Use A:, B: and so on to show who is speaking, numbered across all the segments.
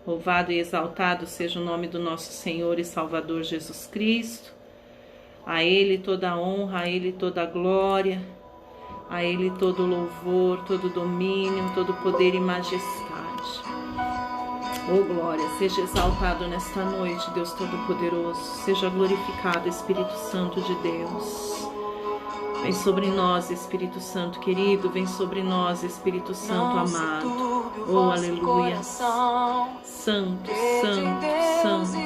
A: Louvado e exaltado seja o nome do nosso Senhor e Salvador Jesus Cristo. A Ele toda a honra, a Ele toda a glória, a Ele todo o louvor, todo o domínio, todo o poder e majestade. Oh glória, seja exaltado nesta noite, Deus Todo-Poderoso. Seja glorificado, Espírito Santo de Deus. Vem sobre nós, Espírito Santo querido, vem sobre nós, Espírito Santo amado. Oh, aleluia. Santo, Santo, Santo.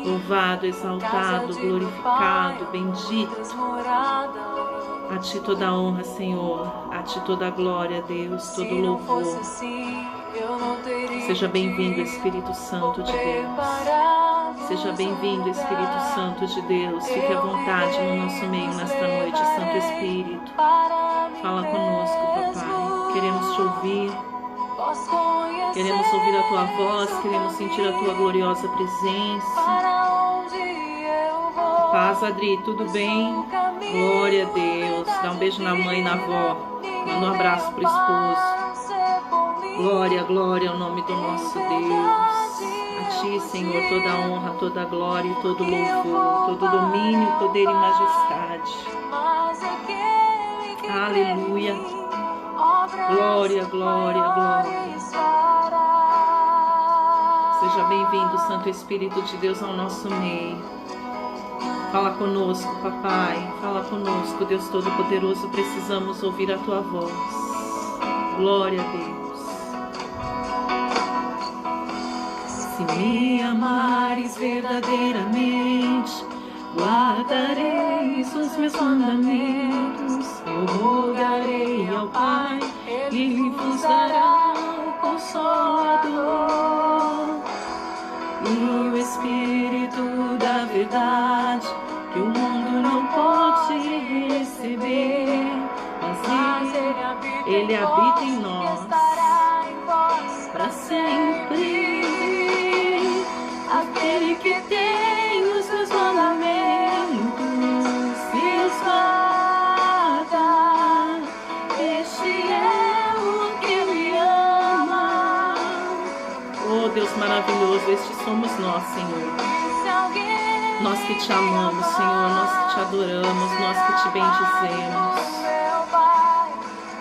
A: Louvado, exaltado, glorificado, bendito. A Ti toda a honra, Senhor. A Ti toda a glória, Deus, todo louvor. Seja bem-vindo, Espírito Santo de Deus. Seja bem-vindo, Espírito Santo de Deus. Fique à vontade no nosso meio nesta noite, Santo Espírito. Fala conosco, papai. Queremos te ouvir. Queremos ouvir a tua voz. Queremos sentir a tua gloriosa presença. Paz, Adri, tudo bem? Glória a Deus. Dá um beijo na mãe e na avó. Manda um abraço pro esposo. Glória, glória ao nome do nosso Deus. A Ti, Senhor, toda a honra, toda a glória e todo louvor, todo domínio, poder e majestade. Aleluia. Glória, glória, glória. Seja bem-vindo, Santo Espírito de Deus, ao nosso meio. Fala conosco, papai. Fala conosco, Deus Todo-Poderoso. Precisamos ouvir a Tua voz. Glória a Deus. Se me amares verdadeiramente, guardareis os meus mandamentos. Eu rogarei ao Pai, Ele vos dará o Consolador. E o Espírito da verdade, que o mundo não pode receber, mas Ele habita em nós para sempre. Aquele que tem os meus mandamentos e os guarda, este é o que me ama. Oh Deus maravilhoso, este somos nós, Senhor. Nós que te amamos, Senhor, nós que te adoramos, nós que te bendizemos.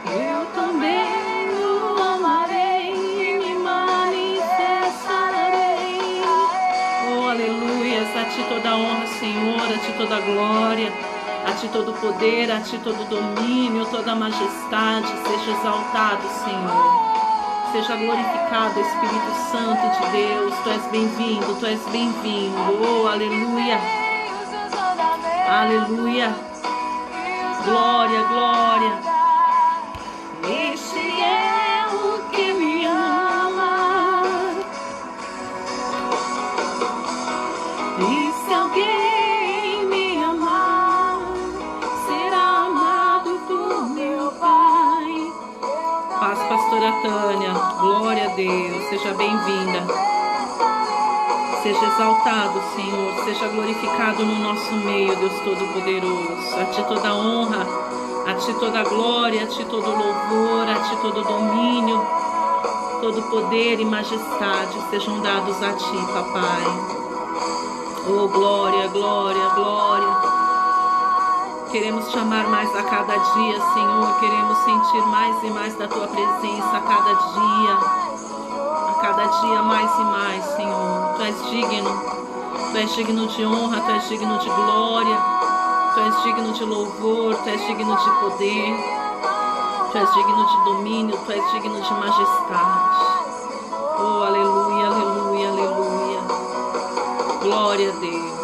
A: Eu também o amarei e me manifestarei. Oh, aleluias, a Ti toda a honra, Senhor, a Ti toda a glória, a Ti todo o poder, a Ti todo o domínio, toda a majestade. Seja exaltado, Senhor. Seja glorificado, Espírito Santo de Deus. Tu és bem-vindo, Tu és bem-vindo. Oh, aleluia. Aleluia. Glória, glória. Este é o que me ama. E se alguém me amar, será amado por meu Pai. Paz, pastora Tânia. Glória a Deus. Seja bem-vinda. Seja exaltado, Senhor. Seja glorificado no nosso meio, Deus Todo-Poderoso. A Ti toda a honra, a Ti toda a glória, a Ti todo o louvor, a Ti todo o domínio, todo o poder e majestade sejam dados a Ti, papai. Oh, glória, glória, glória. Queremos Te amar mais a cada dia, Senhor. Queremos sentir mais e mais da Tua presença a cada dia. A cada dia mais e mais, Senhor. Tu és digno. Tu és digno de honra, Tu és digno de glória. Tu és digno de louvor, Tu és digno de poder. Tu és digno de domínio, Tu és digno de majestade. Oh, aleluia, aleluia, aleluia. Glória a Deus.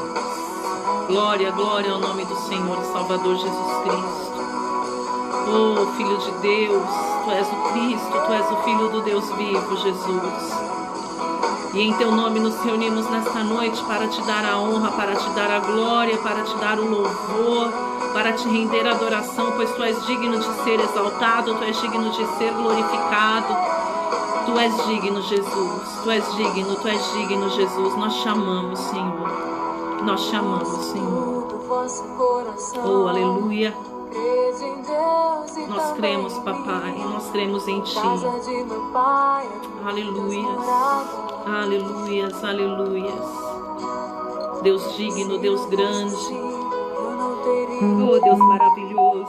A: Glória, glória ao nome do Senhor e Salvador Jesus Cristo. Oh, Filho de Deus, Tu és o Cristo, Tu és o Filho do Deus vivo, Jesus. E em Teu nome nos reunimos nesta noite para Te dar a honra, para Te dar a glória, para Te dar o louvor, para Te render adoração, pois Tu és digno de ser exaltado, Tu és digno de ser glorificado. Tu és digno, Jesus. Tu és digno, Tu és digno, Jesus. Nós Te amamos, Senhor. Nós Te amamos, Senhor. Oh, aleluia. Nós cremos, papai, nós cremos em Ti. Aleluias, aleluias, aleluias. Deus digno, Deus grande. Oh, Deus maravilhoso.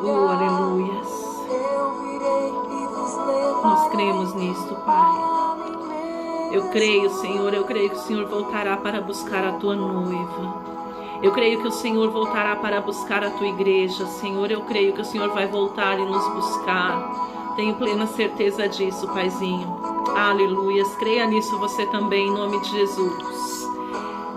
A: Oh, aleluias. Nós cremos nisto, Pai. Eu creio, Senhor, eu creio que o Senhor voltará para buscar a Tua noiva. Eu creio que o Senhor voltará para buscar a Tua igreja, Senhor. Eu creio que o Senhor vai voltar e nos buscar. Tenho plena certeza disso, Paizinho. Aleluias. Creia nisso você também, em nome de Jesus.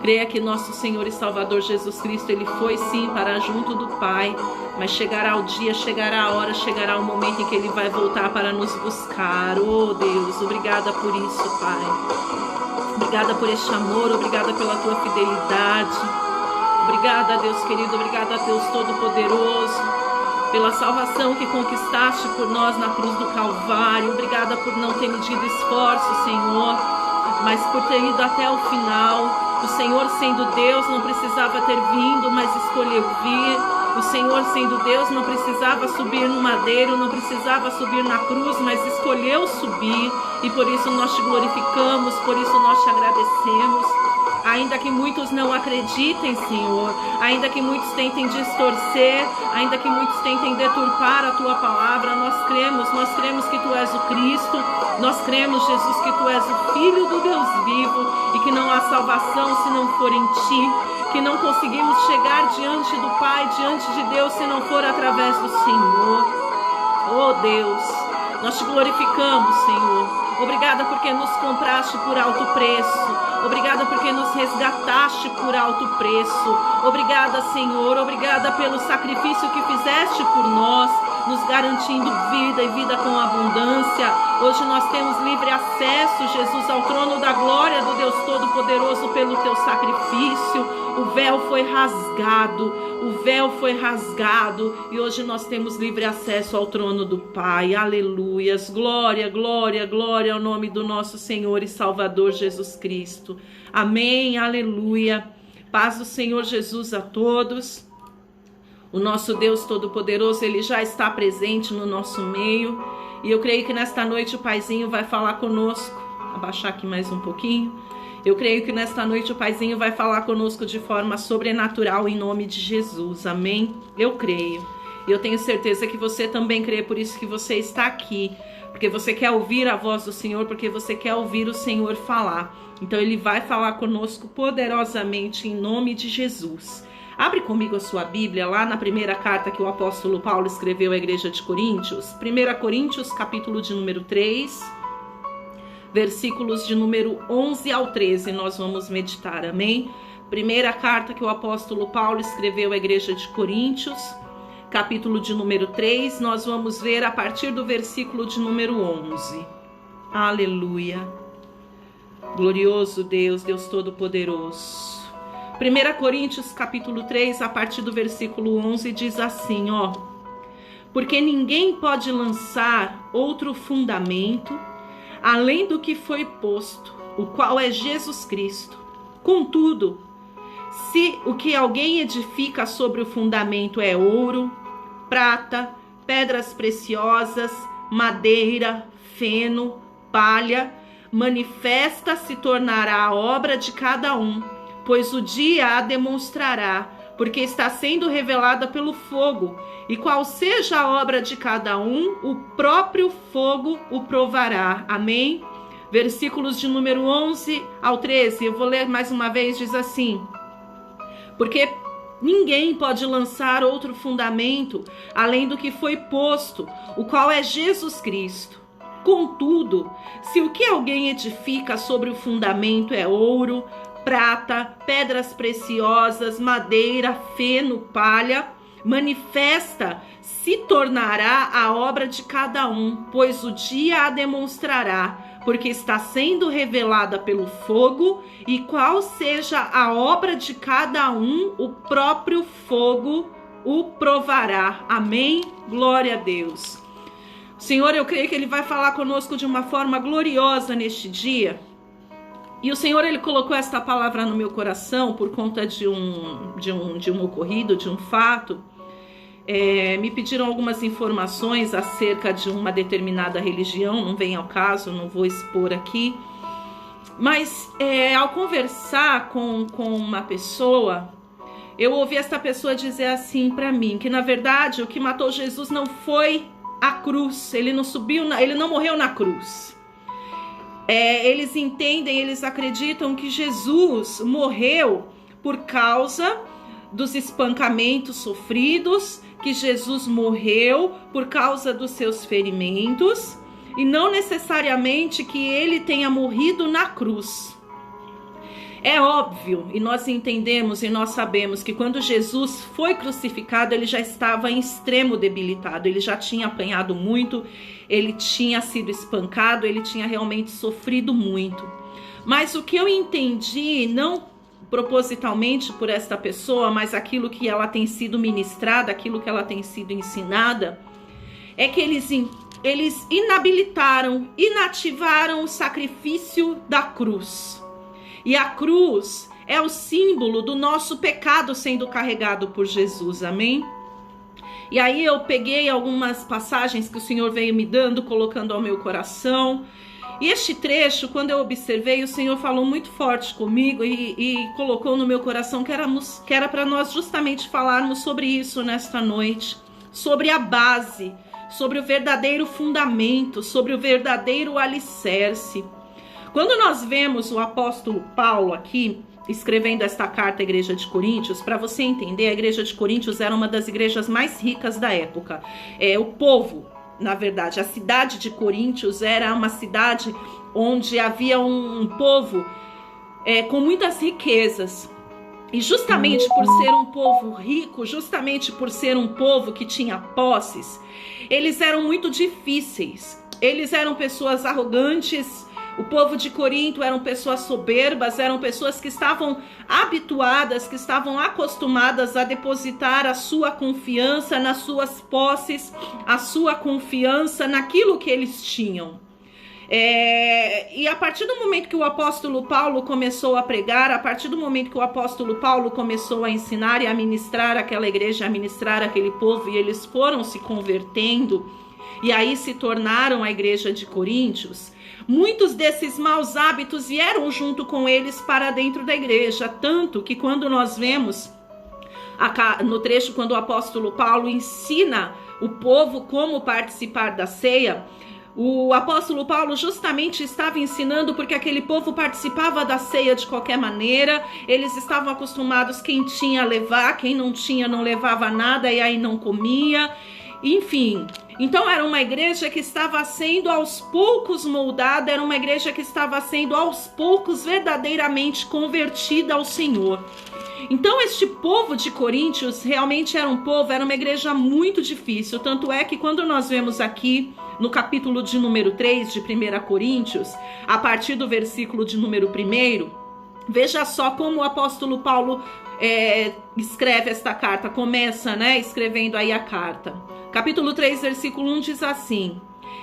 A: Creia que nosso Senhor e Salvador Jesus Cristo, Ele foi sim para junto do Pai, mas chegará o dia, chegará a hora, chegará o momento em que Ele vai voltar para nos buscar. Oh Deus, obrigada por isso, Pai. Obrigada por este amor, obrigada pela Tua fidelidade. Obrigada, Deus querido, obrigada, Deus Todo-Poderoso, pela salvação que conquistaste por nós na cruz do Calvário. Obrigada por não ter medido esforço, Senhor, mas por ter ido até o final. O Senhor, sendo Deus, não precisava ter vindo, mas escolheu vir. O Senhor, sendo Deus, não precisava subir no madeiro, não precisava subir na cruz, mas escolheu subir. E por isso nós te glorificamos, por isso nós te agradecemos. Ainda que muitos não acreditem, Senhor, ainda que muitos tentem distorcer, ainda que muitos tentem deturpar a Tua palavra, nós cremos que Tu és o Cristo, nós cremos, Jesus, que Tu és o Filho do Deus vivo e que não há salvação se não for em Ti, que não conseguimos chegar diante do Pai, diante de Deus, se não for através do Senhor. Oh Deus, nós te glorificamos, Senhor. Obrigada porque nos compraste por alto preço. Obrigada porque nos resgataste por alto preço. Obrigada, Senhor. Obrigada pelo sacrifício que fizeste por nós, nos garantindo vida e vida com abundância. Hoje nós temos livre acesso, Jesus, ao trono da glória do Deus Todo-Poderoso pelo Teu sacrifício. O véu foi rasgado, o véu foi rasgado e hoje nós temos livre acesso ao trono do Pai. Aleluias, glória, glória, glória ao nome do nosso Senhor e Salvador Jesus Cristo. Amém, aleluia. Paz do Senhor Jesus a todos. O nosso Deus Todo-Poderoso, Ele já está presente no nosso meio e eu creio que nesta noite o Paizinho vai falar conosco. Abaixar aqui mais um pouquinho. Eu creio que nesta noite o Paizinho vai falar conosco de forma sobrenatural em nome de Jesus, amém? Eu creio. Eu tenho certeza que você também crê, por isso que você está aqui. Porque você quer ouvir a voz do Senhor, porque você quer ouvir o Senhor falar. Então Ele vai falar conosco poderosamente em nome de Jesus. Abre comigo a sua Bíblia lá na primeira carta que o apóstolo Paulo escreveu à igreja de Coríntios. 1 Coríntios, capítulo de número 3. Versículos de número 11 ao 13, nós vamos meditar, amém? Primeira carta que o apóstolo Paulo escreveu à igreja de Coríntios, capítulo de número 3, nós vamos ver a partir do versículo de número 11. Aleluia! Glorioso Deus, Deus Todo-Poderoso. 1 Coríntios, capítulo 3, a partir do versículo 11, diz assim, ó: porque ninguém pode lançar outro fundamento além do que foi posto, o qual é Jesus Cristo. Contudo, se o que alguém edifica sobre o fundamento é ouro, prata, pedras preciosas, madeira, feno, palha, manifesta se tornará a obra de cada um, pois o dia a demonstrará, porque está sendo revelada pelo fogo, e qual seja a obra de cada um, o próprio fogo o provará. Amém? Versículos de número 11 ao 13, eu vou ler mais uma vez, diz assim: porque ninguém pode lançar outro fundamento além do que foi posto, o qual é Jesus Cristo. Contudo, se o que alguém edifica sobre o fundamento é ouro, prata, pedras preciosas, madeira, feno, palha, manifesta se tornará a obra de cada um, pois o dia a demonstrará, porque está sendo revelada pelo fogo, e qual seja a obra de cada um, o próprio fogo o provará. Amém? Glória a Deus. Senhor, eu creio que Ele vai falar conosco de uma forma gloriosa neste dia. E o Senhor, ele colocou esta palavra no meu coração por conta de um ocorrido, de um fato. Me pediram algumas informações acerca de uma determinada religião, não vem ao caso, não vou expor aqui. Mas ao conversar com uma pessoa, eu ouvi essa pessoa dizer assim para mim, que na verdade o que matou Jesus não foi a cruz, ele não morreu na cruz. Eles entendem, eles acreditam que Jesus morreu por causa dos espancamentos sofridos, que Jesus morreu por causa dos seus ferimentos, e não necessariamente que ele tenha morrido na cruz. É óbvio, e nós entendemos e nós sabemos que quando Jesus foi crucificado, ele já estava em extremo debilitado, ele já tinha apanhado muito, ele tinha sido espancado, ele tinha realmente sofrido muito. Mas o que eu entendi, não propositalmente por esta pessoa, mas aquilo que ela tem sido ministrada, aquilo que ela tem sido ensinada, é que eles inativaram o sacrifício da cruz. E a cruz é o símbolo do nosso pecado sendo carregado por Jesus, amém? E aí eu peguei algumas passagens que o Senhor veio me dando, colocando ao meu coração. E este trecho, quando eu observei, o Senhor falou muito forte comigo e colocou no meu coração que era para nós justamente falarmos sobre isso nesta noite, sobre a base, sobre o verdadeiro fundamento, sobre o verdadeiro alicerce. Quando nós vemos o apóstolo Paulo aqui, escrevendo esta carta à igreja de Coríntios, para você entender, a igreja de Coríntios era uma das igrejas mais ricas da época. O povo, na verdade, a cidade de Coríntios era uma cidade onde havia um povo com muitas riquezas. E justamente por ser um povo rico, justamente por ser um povo que tinha posses, eles eram muito difíceis. Eles eram pessoas arrogantes. O povo de Corinto eram pessoas soberbas, eram pessoas que estavam habituadas, que estavam acostumadas a depositar a sua confiança nas suas posses, a sua confiança naquilo que eles tinham. E a partir do momento que o apóstolo Paulo começou a pregar, a partir do momento que o apóstolo Paulo começou a ensinar e a ministrar aquela igreja, a ministrar aquele povo, e eles foram se convertendo, e aí se tornaram a igreja de Coríntios, muitos desses maus hábitos vieram junto com eles para dentro da igreja, tanto que quando nós vemos no trecho quando o apóstolo Paulo ensina o povo como participar da ceia, o apóstolo Paulo justamente estava ensinando porque aquele povo participava da ceia de qualquer maneira, eles estavam acostumados, quem tinha levar, quem não tinha não levava nada e aí não comia, enfim. Então era uma igreja que estava sendo aos poucos moldada, era uma igreja que estava sendo aos poucos verdadeiramente convertida ao Senhor. Então este povo de Coríntios realmente era uma igreja muito difícil, tanto é que quando nós vemos aqui no capítulo de número 3 de 1 Coríntios, a partir do versículo de número 1, veja só como o apóstolo Paulo escreve esta carta, começa, escrevendo aí a carta. Capítulo 3, versículo 1 diz assim: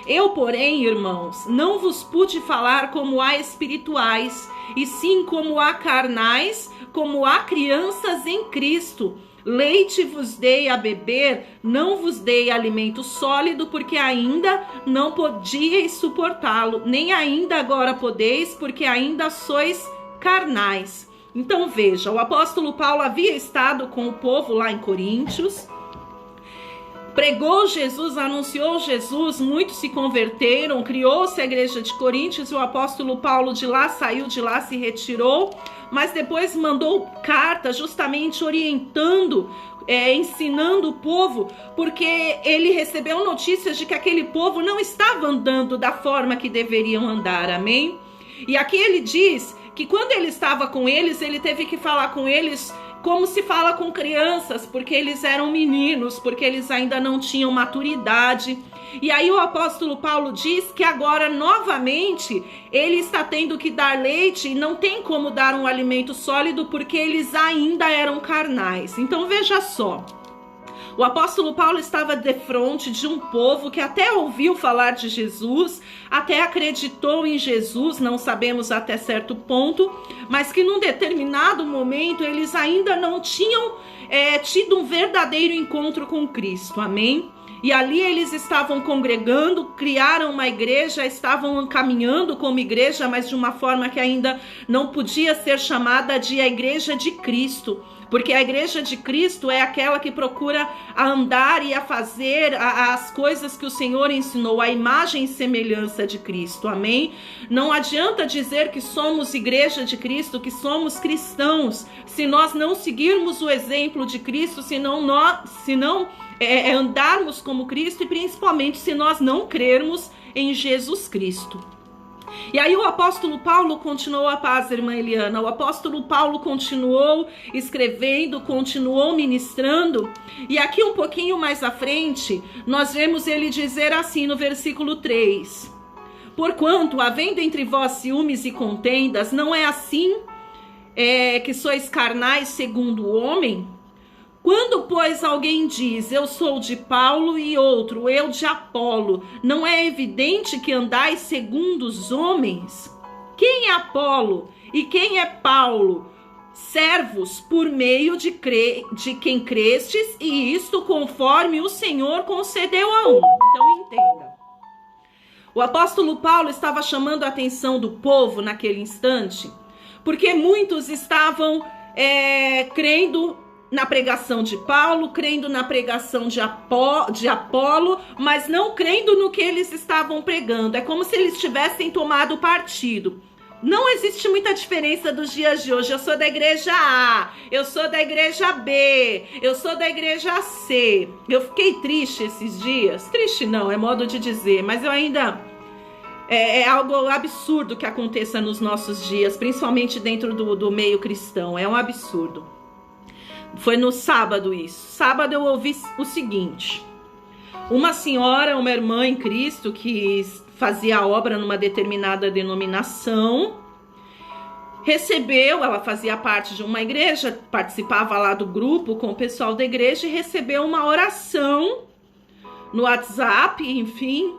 A: Eu, porém, irmãos, não vos pude falar como a espirituais, e sim como a carnais, como a crianças em Cristo. Leite vos dei a beber, não vos dei alimento sólido, porque ainda não podíeis suportá-lo, nem ainda agora podeis, porque ainda sois carnais. Então veja, o apóstolo Paulo havia estado com o povo lá em Coríntios, pregou Jesus, anunciou Jesus, muitos se converteram, criou-se a igreja de Coríntios, o apóstolo Paulo de lá saiu, de lá se retirou, mas depois mandou carta justamente orientando, ensinando o povo, porque ele recebeu notícias de que aquele povo não estava andando da forma que deveriam andar, amém? E aqui ele diz que quando ele estava com eles, ele teve que falar com eles como se fala com crianças, porque eles eram meninos, porque eles ainda não tinham maturidade. E aí o apóstolo Paulo diz que agora novamente ele está tendo que dar leite e não tem como dar um alimento sólido porque eles ainda eram carnais. Então veja só, O apóstolo Paulo estava defronte de um povo que até ouviu falar de Jesus, até acreditou em Jesus, não sabemos até certo ponto, mas que num determinado momento eles ainda não tinham tido um verdadeiro encontro com Cristo, amém? E ali eles estavam congregando, criaram uma igreja, estavam caminhando como igreja, mas de uma forma que ainda não podia ser chamada de a igreja de Cristo. Porque a igreja de Cristo é aquela que procura andar e a fazer as coisas que o Senhor ensinou, a imagem e semelhança de Cristo, amém? Não adianta dizer que somos igreja de Cristo, que somos cristãos, se nós não seguirmos o exemplo de Cristo, se não andarmos como Cristo e principalmente se nós não crermos em Jesus Cristo. E aí o apóstolo Paulo continuou a paz, irmã Eliana. O apóstolo Paulo continuou escrevendo, continuou ministrando. E aqui um pouquinho mais à frente, nós vemos ele dizer assim no versículo 3. Porquanto, havendo entre vós ciúmes e contendas, não é assim que sois carnais segundo o homem? Quando, pois, alguém diz, eu sou de Paulo e outro, eu de Apolo, não é evidente que andais segundo os homens? Quem é Apolo e quem é Paulo? Servos por meio de quem crestes, e isto conforme o Senhor concedeu a um. Então entenda. O apóstolo Paulo estava chamando a atenção do povo naquele instante, porque muitos estavam crendo na pregação de Paulo, crendo na pregação de Apolo, mas não crendo no que eles estavam pregando. É como se eles tivessem tomado partido. Não existe muita diferença dos dias de hoje. Eu sou da igreja A, eu sou da igreja B, eu sou da igreja C. Eu fiquei triste esses dias. Triste não, é modo de dizer, mas eu ainda... É algo absurdo que aconteça nos nossos dias, principalmente dentro do meio cristão. É um absurdo. Foi no sábado isso. Sábado eu ouvi o seguinte. Uma senhora, uma irmã em Cristo que fazia a obra numa determinada denominação, ela fazia parte de uma igreja, participava lá do grupo com o pessoal da igreja e recebeu uma oração no WhatsApp, enfim.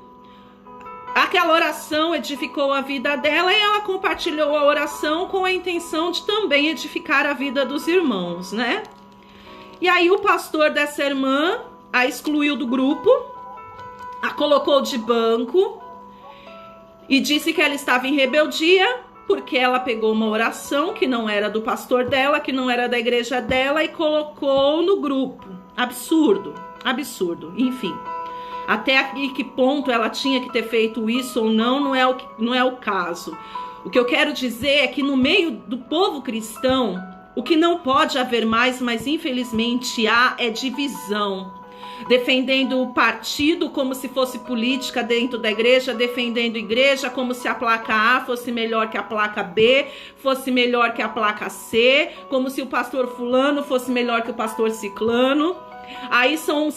A: Aquela oração edificou a vida dela e ela compartilhou a oração com a intenção de também edificar a vida dos irmãos, né? E aí o pastor dessa irmã a excluiu do grupo, a colocou de banco e disse que ela estava em rebeldia porque ela pegou uma oração que não era do pastor dela, que não era da igreja dela e colocou no grupo. Absurdo, absurdo, enfim. Até aqui que ponto ela tinha que ter feito isso ou não, não é o caso. O que eu quero dizer é que no meio do povo cristão, o que não pode haver mais, mas infelizmente há, é divisão. Defendendo o partido como se fosse política dentro da igreja, defendendo a igreja como se a placa A fosse melhor que a placa B, fosse melhor que a placa C, como se o pastor fulano fosse melhor que o pastor ciclano. Aí são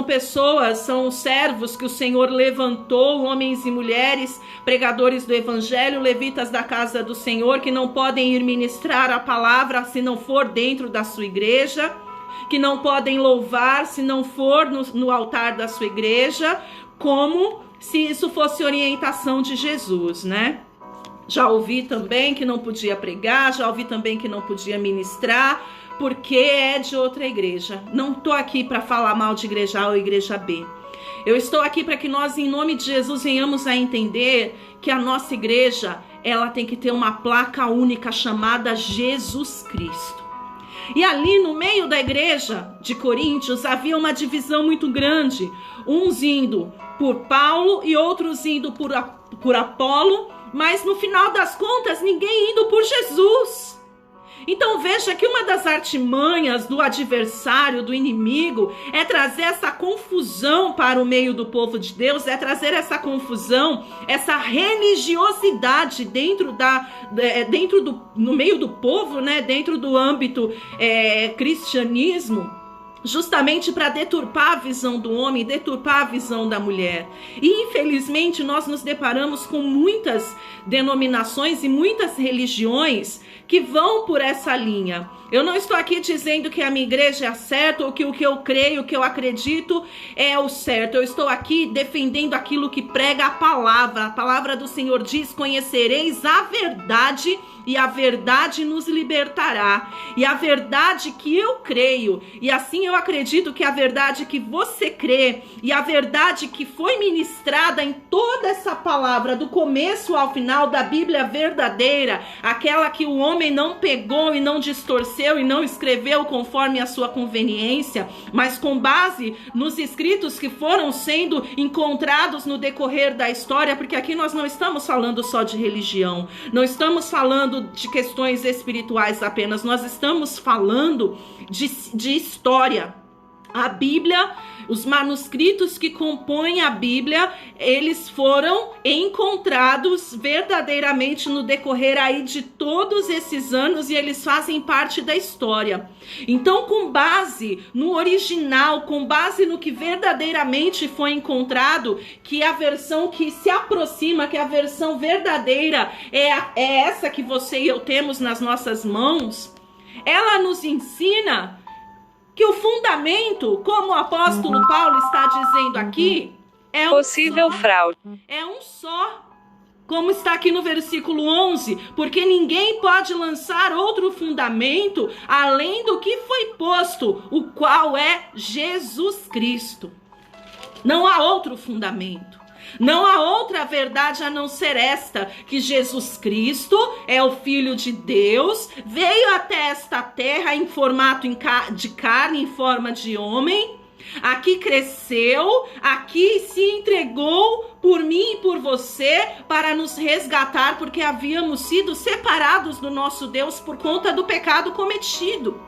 A: pessoas, são servos que o Senhor levantou, homens e mulheres, pregadores do evangelho, levitas da casa do Senhor, que não podem ir ministrar a palavra se não for dentro da sua igreja, que não podem louvar se não for no altar da sua igreja, como se isso fosse orientação de Jesus, né? Já ouvi também que não podia pregar, já ouvi também que não podia ministrar, porque é de outra igreja. Não estou aqui para falar mal de igreja A ou igreja B. Eu estou aqui para que nós, em nome de Jesus, venhamos a entender que a nossa igreja, ela tem que ter uma placa única chamada Jesus Cristo. E ali no meio da igreja de Coríntios havia uma divisão muito grande. Uns indo por Paulo e outros indo por Apolo, mas no final das contas ninguém indo por Jesus. Então veja que uma das artimanhas do adversário, do inimigo, é trazer essa confusão para o meio do povo de Deus, é trazer essa confusão, essa religiosidade no meio do povo, né? Dentro do âmbito cristianismo, justamente para deturpar a visão do homem, deturpar a visão da mulher. E infelizmente nós nos deparamos com muitas denominações e muitas religiões que vão por essa linha. Eu não estou aqui dizendo que a minha igreja é a certa ou que o que eu creio, o que eu acredito é o certo. Eu estou aqui defendendo aquilo que prega a palavra. A palavra do Senhor diz: conhecereis a verdade e a verdade nos libertará. E a verdade que eu creio, e assim eu acredito que a verdade que você crê, e a verdade que foi ministrada em toda essa palavra, do começo ao final da Bíblia verdadeira, aquela que o homem não pegou e não distorceu e não escreveu conforme a sua conveniência, mas com base nos escritos que foram sendo encontrados no decorrer da história, porque aqui nós não estamos falando só de religião, não estamos falando de questões espirituais apenas, nós estamos falando de história. A Bíblia, os manuscritos que compõem a Bíblia, eles foram encontrados verdadeiramente no decorrer aí de todos esses anos e eles fazem parte da história. Então, com base no original, com base no que verdadeiramente foi encontrado, que a versão que se aproxima, que a versão verdadeira é essa que você e eu temos nas nossas mãos, ela nos ensina que o fundamento, como o apóstolo Paulo está dizendo aqui, é
B: possível fraude.
A: É um só. Como está aqui no versículo 11, porque ninguém pode lançar outro fundamento além do que foi posto, o qual é Jesus Cristo. Não há outro fundamento. Não há outra verdade a não ser esta, que Jesus Cristo é o Filho de Deus, veio até esta terra em formato de carne, em forma de homem, aqui cresceu, aqui se entregou por mim e por você para nos resgatar, porque havíamos sido separados do nosso Deus por conta do pecado cometido.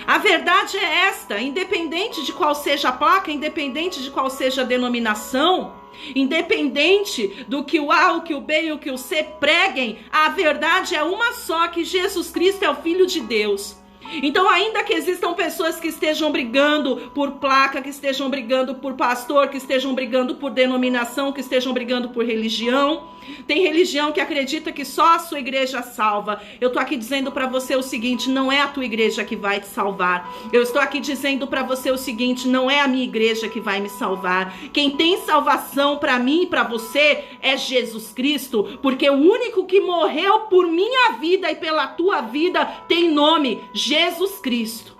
A: A verdade é esta, independente de qual seja a placa, independente de qual seja a denominação, independente do que o A, o que o B e o que o C preguem, a verdade é uma só, que Jesus Cristo é o Filho de Deus. Então, ainda que existam pessoas que estejam brigando por placa, que estejam brigando por pastor, que estejam brigando por denominação, que estejam brigando por religião, tem religião que acredita que só a sua igreja salva. Eu tô aqui dizendo para você o seguinte: não é a tua igreja que vai te salvar. Eu estou aqui dizendo para você o seguinte: não é a minha igreja que vai me salvar. Quem tem salvação para mim e para você é Jesus Cristo, porque o único que morreu por minha vida e pela tua vida tem nome: Jesus Cristo.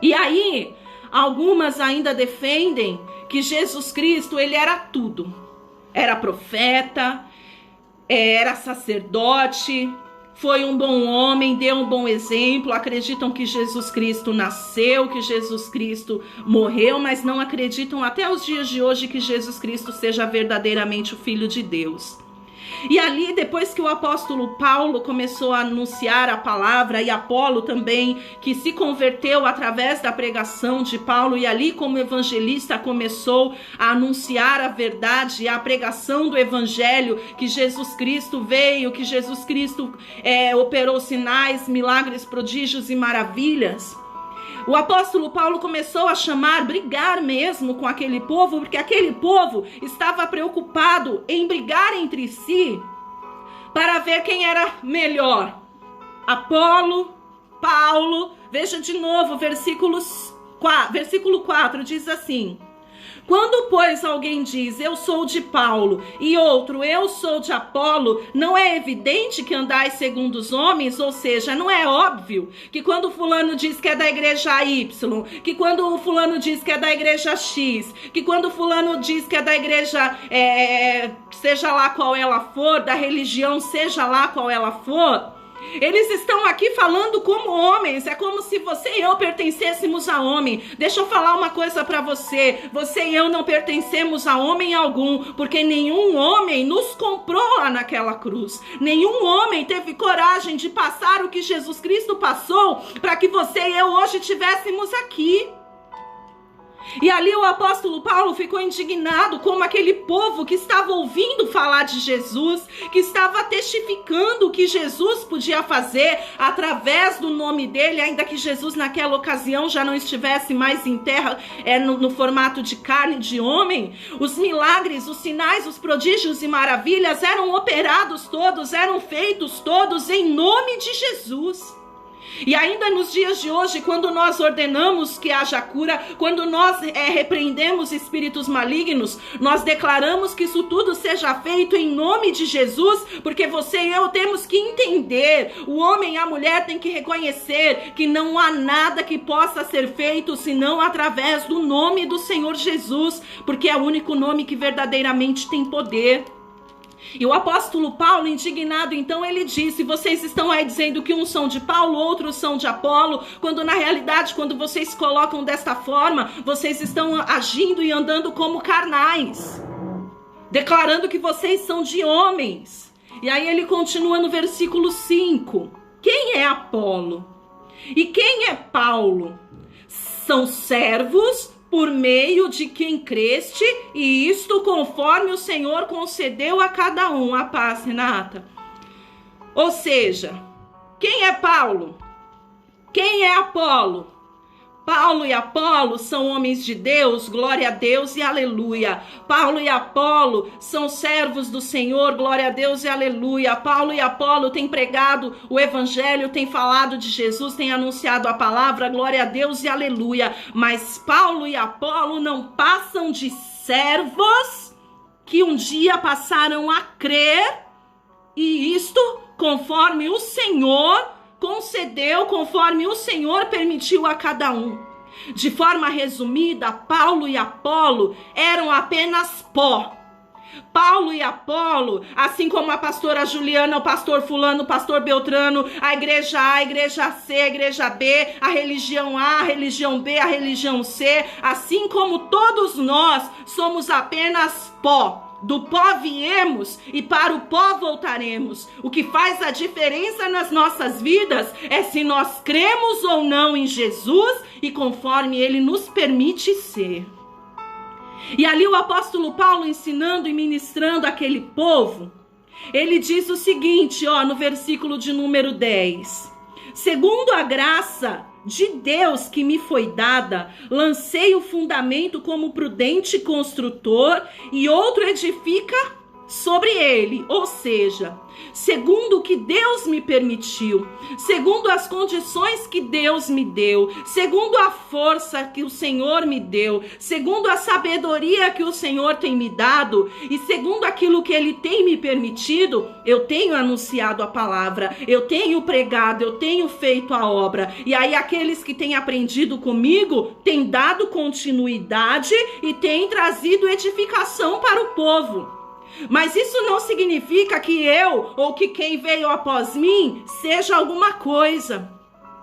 A: E aí, algumas ainda defendem que Jesus Cristo, ele era tudo. Era profeta, era sacerdote, foi um bom homem, deu um bom exemplo. Acreditam que Jesus Cristo nasceu, que Jesus Cristo morreu, mas não acreditam até os dias de hoje que Jesus Cristo seja verdadeiramente o Filho de Deus. E ali, depois que o apóstolo Paulo começou a anunciar a palavra, e Apolo também, que se converteu através da pregação de Paulo, e ali como evangelista começou a anunciar a verdade, a pregação do evangelho, que Jesus Cristo veio, que Jesus Cristo operou sinais, milagres, prodígios e maravilhas. O apóstolo Paulo começou a brigar mesmo com aquele povo, porque aquele povo estava preocupado em brigar entre si para ver quem era melhor. Apolo, Paulo. Veja de novo, versículo 4 diz assim: quando, pois, alguém diz, eu sou de Paulo, e outro, eu sou de Apolo, não é evidente que andais segundo os homens? Ou seja, não é óbvio que quando fulano diz que é da igreja Y, que quando fulano diz que é da igreja X, que quando fulano diz que é da igreja, seja lá qual ela for, da religião, seja lá qual ela for, eles estão aqui falando como homens. É como se você e eu pertencêssemos a homem. Deixa eu falar uma coisa para você. Você e eu não pertencemos a homem algum, porque nenhum homem nos comprou lá naquela cruz. Nenhum homem teve coragem de passar o que Jesus Cristo passou para que você e eu hoje estivéssemos aqui. E ali o apóstolo Paulo ficou indignado como aquele povo que estava ouvindo falar de Jesus, que estava testificando o que Jesus podia fazer através do nome dele, ainda que Jesus naquela ocasião já não estivesse mais em terra, no formato de carne de homem. Os milagres, os sinais, os prodígios e maravilhas eram operados todos, eram feitos todos em nome de Jesus. E ainda nos dias de hoje, quando nós ordenamos que haja cura, quando nós repreendemos espíritos malignos, nós declaramos que isso tudo seja feito em nome de Jesus, porque você e eu temos que entender, o homem e a mulher têm que reconhecer que não há nada que possa ser feito senão através do nome do Senhor Jesus, porque é o único nome que verdadeiramente tem poder. E o apóstolo Paulo, indignado, então ele disse: vocês estão aí dizendo que uns são de Paulo, outros são de Apolo, quando na realidade, quando vocês colocam desta forma, vocês estão agindo e andando como carnais, declarando que vocês são de homens. E aí ele continua no versículo 5. Quem é Apolo? E quem é Paulo? São servos por meio de quem creste, e isto conforme o Senhor concedeu a cada um. A paz, Renata. Ou seja, quem é Paulo? Quem é Apolo? Paulo e Apolo são homens de Deus, glória a Deus e aleluia. Paulo e Apolo são servos do Senhor, glória a Deus e aleluia. Paulo e Apolo têm pregado o evangelho, têm falado de Jesus, têm anunciado a palavra, glória a Deus e aleluia. Mas Paulo e Apolo não passam de servos que um dia passaram a crer, e isto conforme o Senhor concedeu, conforme o Senhor permitiu a cada um. De forma resumida, Paulo e Apolo eram apenas pó. Paulo e Apolo, assim como a pastora Juliana, o pastor fulano, o pastor Beltrano, a igreja A, a igreja C, a igreja B, a religião A, a religião B, a religião C, assim como todos nós somos apenas pó. Do pó viemos e para o pó voltaremos. O que faz a diferença nas nossas vidas é se nós cremos ou não em Jesus e conforme Ele nos permite ser. E ali o apóstolo Paulo, ensinando e ministrando aquele povo, ele diz o seguinte, no versículo de número 10. Segundo a graça de Deus que me foi dada, lancei o fundamento como prudente construtor, e outro edifica sobre ele. Ou seja, segundo o que Deus me permitiu, segundo as condições que Deus me deu, segundo a força que o Senhor me deu, segundo a sabedoria que o Senhor tem me dado, e segundo aquilo que Ele tem me permitido, eu tenho anunciado a palavra, eu tenho pregado, eu tenho feito a obra. E aí aqueles que têm aprendido comigo têm dado continuidade e têm trazido edificação para o povo. Mas isso não significa que eu ou que quem veio após mim seja alguma coisa.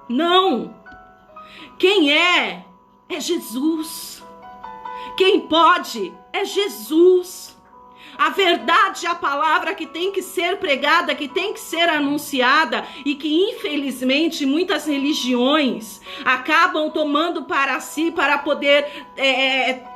A: Não. Quem é Jesus. Quem pode é Jesus. A verdade, a palavra que tem que ser pregada, que tem que ser anunciada, e que infelizmente muitas religiões acabam tomando para si, para poder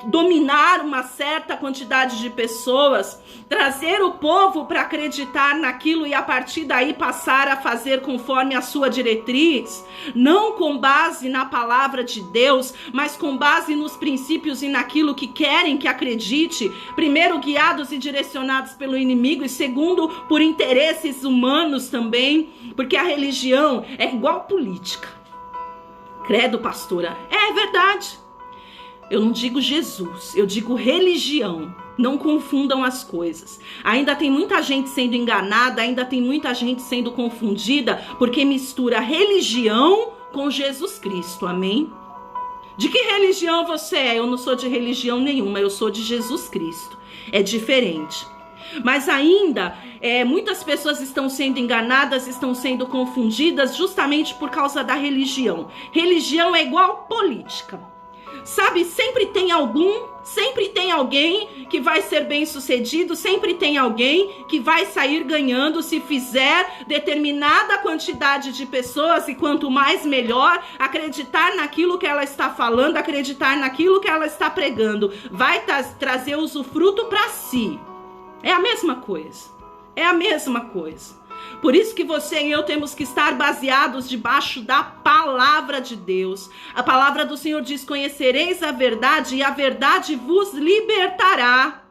A: dominar uma certa quantidade de pessoas, trazer o povo para acreditar naquilo e a partir daí passar a fazer conforme a sua diretriz, não com base na palavra de Deus, mas com base nos princípios e naquilo que querem que acredite, primeiro guiados e direcionados pelo inimigo, e segundo por interesses humanos também, porque a religião é igual política. Credo, pastora, é verdade. Eu não digo Jesus, eu digo religião. Não confundam as coisas. Ainda tem muita gente sendo enganada, ainda tem muita gente sendo confundida, porque mistura religião com Jesus Cristo, amém? De que religião você é? Eu não sou de religião nenhuma, eu sou de Jesus Cristo. É diferente. Mas ainda, muitas pessoas estão sendo enganadas, estão sendo confundidas justamente por causa da religião. Religião é igual política. Sabe, sempre tem algum Sempre tem alguém que vai ser bem-sucedido, sempre tem alguém que vai sair ganhando se fizer determinada quantidade de pessoas, e quanto mais melhor, acreditar naquilo que ela está falando, acreditar naquilo que ela está pregando, vai trazer usufruto para si. É a mesma coisa. É a mesma coisa. Por isso que você e eu temos que estar baseados debaixo da palavra de Deus. A palavra do Senhor diz: conhecereis a verdade e a verdade vos libertará.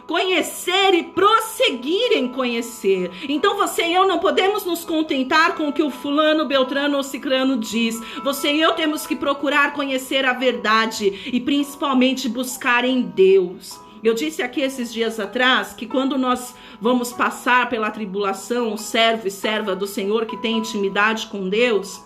A: Conhecer e prosseguir em conhecer. Então você e eu não podemos nos contentar com o que o fulano, beltrano ou cicrano diz. Você e eu temos que procurar conhecer a verdade e principalmente buscar em Deus. Eu disse aqui esses dias atrás que quando nós vamos passar pela tribulação, o servo e serva do Senhor que tem intimidade com Deus,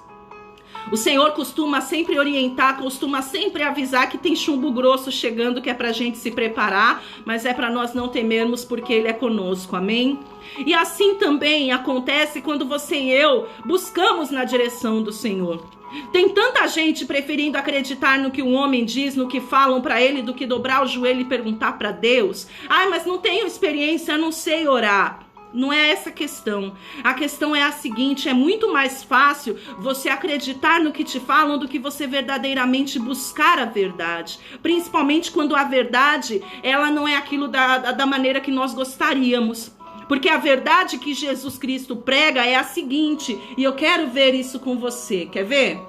A: o Senhor costuma sempre orientar, costuma sempre avisar que tem chumbo grosso chegando, que é pra gente se preparar, mas é pra nós não temermos porque Ele é conosco, amém? E assim também acontece quando você e eu buscamos na direção do Senhor. Tem tanta gente preferindo acreditar no que o homem diz, no que falam pra ele, do que dobrar o joelho e perguntar pra Deus. Ai, mas não tenho experiência, não sei orar. Não é essa a questão. A questão é a seguinte: é muito mais fácil você acreditar no que te falam do que você verdadeiramente buscar a verdade. Principalmente quando a verdade, ela não é aquilo da maneira que nós gostaríamos. Porque a verdade que Jesus Cristo prega é a seguinte, e eu quero ver isso com você. Quer ver?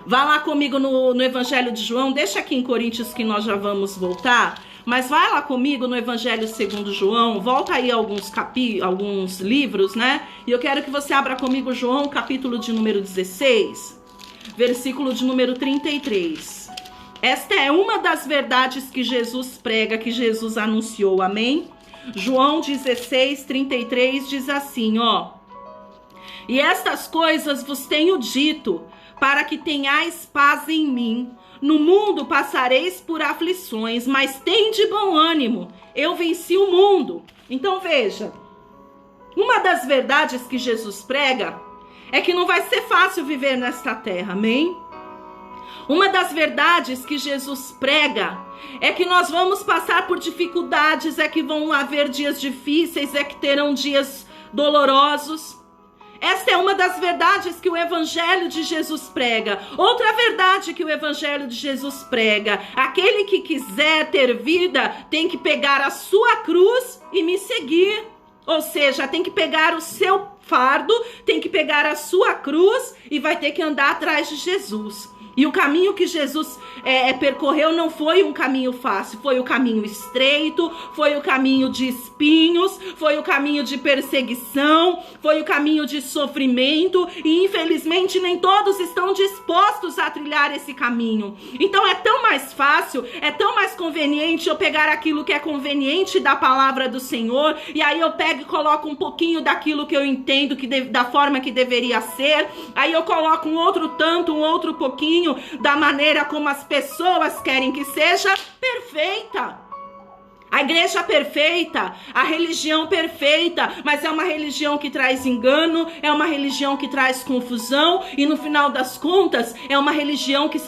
A: Vá lá comigo no Evangelho de João, deixa aqui em Coríntios que nós já vamos voltar, mas vai lá comigo no Evangelho segundo João, volta aí alguns livros, né? E eu quero que você abra comigo João, capítulo de número 16, versículo de número 33. Esta é uma das verdades que Jesus prega, que Jesus anunciou, amém? João 16, 33 diz assim, ó: e estas coisas vos tenho dito, para que tenhais paz em mim. No mundo passareis por aflições, mas tende bom ânimo, eu venci o mundo. Então veja, uma das verdades que Jesus prega é que não vai ser fácil viver nesta terra, amém? Uma das verdades que Jesus prega é que nós vamos passar por dificuldades, é que vão haver dias difíceis, é que terão dias dolorosos. Esta é uma das verdades que o Evangelho de Jesus prega. Outra verdade que o Evangelho de Jesus prega: aquele que quiser ter vida tem que pegar a sua cruz e me seguir. Ou seja, tem que pegar o seu fardo, tem que pegar a sua cruz e vai ter que andar atrás de Jesus. E o caminho que Jesus percorreu não foi um caminho fácil, foi o caminho estreito, foi o caminho de espinhos, foi o caminho de perseguição, foi o caminho de sofrimento, e infelizmente nem todos estão dispostos a trilhar esse caminho. Então é tão mais fácil, é tão mais conveniente eu pegar aquilo que é conveniente da palavra do Senhor, e aí eu pego e coloco um pouquinho daquilo que eu entendo da forma que deveria ser, aí eu coloco um outro tanto, um outro pouquinho, da maneira como as pessoas querem que seja perfeita. A igreja perfeita, a religião perfeita, mas é uma religião que traz engano, é uma religião que traz confusão, e no final das contas é uma religião que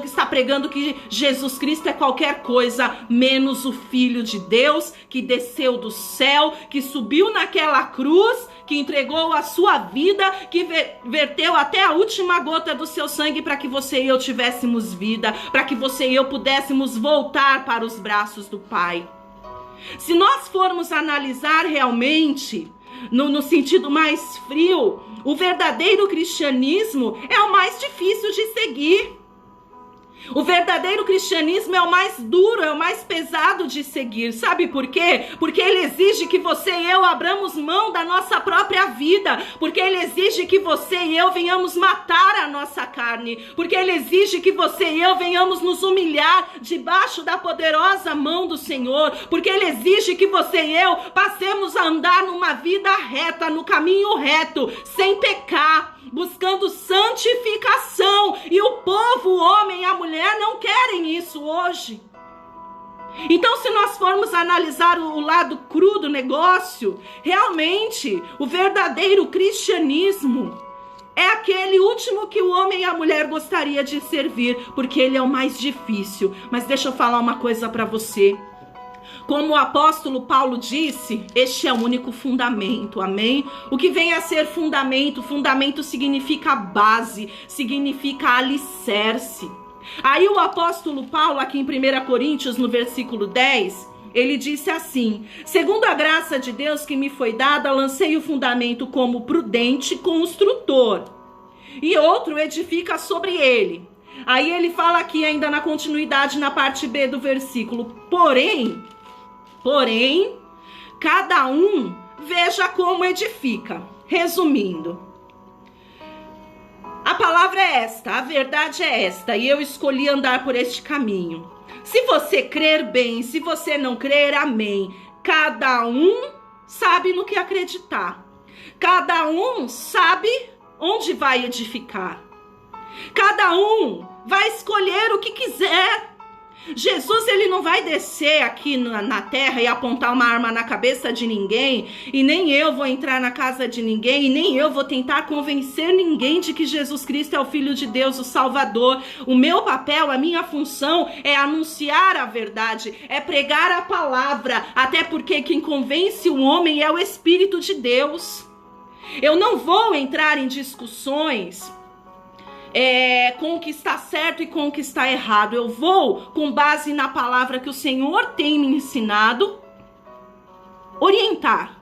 A: está pregando que Jesus Cristo é qualquer coisa menos o Filho de Deus, que desceu do céu, que subiu naquela cruz, que entregou a sua vida, que verteu até a última gota do seu sangue para que você e eu tivéssemos vida, para que você e eu pudéssemos voltar para os braços do Pai. Se nós formos analisar realmente, no sentido mais frio, o verdadeiro cristianismo é o mais difícil de seguir. O verdadeiro cristianismo é o mais duro, é o mais pesado de seguir. Sabe por quê? Porque ele exige que você e eu abramos mão da nossa própria vida. Porque ele exige que você e eu venhamos matar a nossa carne. Porque ele exige que você e eu venhamos nos humilhar debaixo da poderosa mão do Senhor. Porque ele exige que você e eu passemos a andar numa vida reta, no caminho reto, sem pecar, buscando santificação. E o povo, o homem e a mulher não querem isso hoje. Então, se nós formos analisar o lado cru do negócio, realmente o verdadeiro cristianismo é aquele último que o homem e a mulher gostaria de servir, porque ele é o mais difícil. Mas deixa eu falar uma coisa para você. Como o apóstolo Paulo disse, este é o único fundamento, amém? O que vem a ser fundamento? Fundamento significa base, significa alicerce. Aí o apóstolo Paulo, aqui em 1 Coríntios, no versículo 10, ele disse assim: segundo a graça de Deus que me foi dada, lancei o fundamento como prudente construtor, e outro edifica sobre ele. Aí ele fala aqui ainda na continuidade, na parte B do versículo, porém, cada um veja como edifica. Resumindo, a palavra é esta, a verdade é esta, e eu escolhi andar por este caminho. Se você crer, bem, se você não crer, amém. Cada um sabe no que acreditar. Cada um sabe onde vai edificar. Cada um vai escolher o que quiser. Jesus, ele não vai descer aqui na terra e apontar uma arma na cabeça de ninguém, e nem eu vou entrar na casa de ninguém, e nem eu vou tentar convencer ninguém de que Jesus Cristo é o Filho de Deus, o Salvador. O meu papel, a minha função é anunciar a verdade, é pregar a palavra, até porque quem convence o homem é o Espírito de Deus. Eu não vou entrar em discussões com o que está certo e com o que está errado. Eu vou, com base na palavra que o Senhor tem me ensinado, orientar,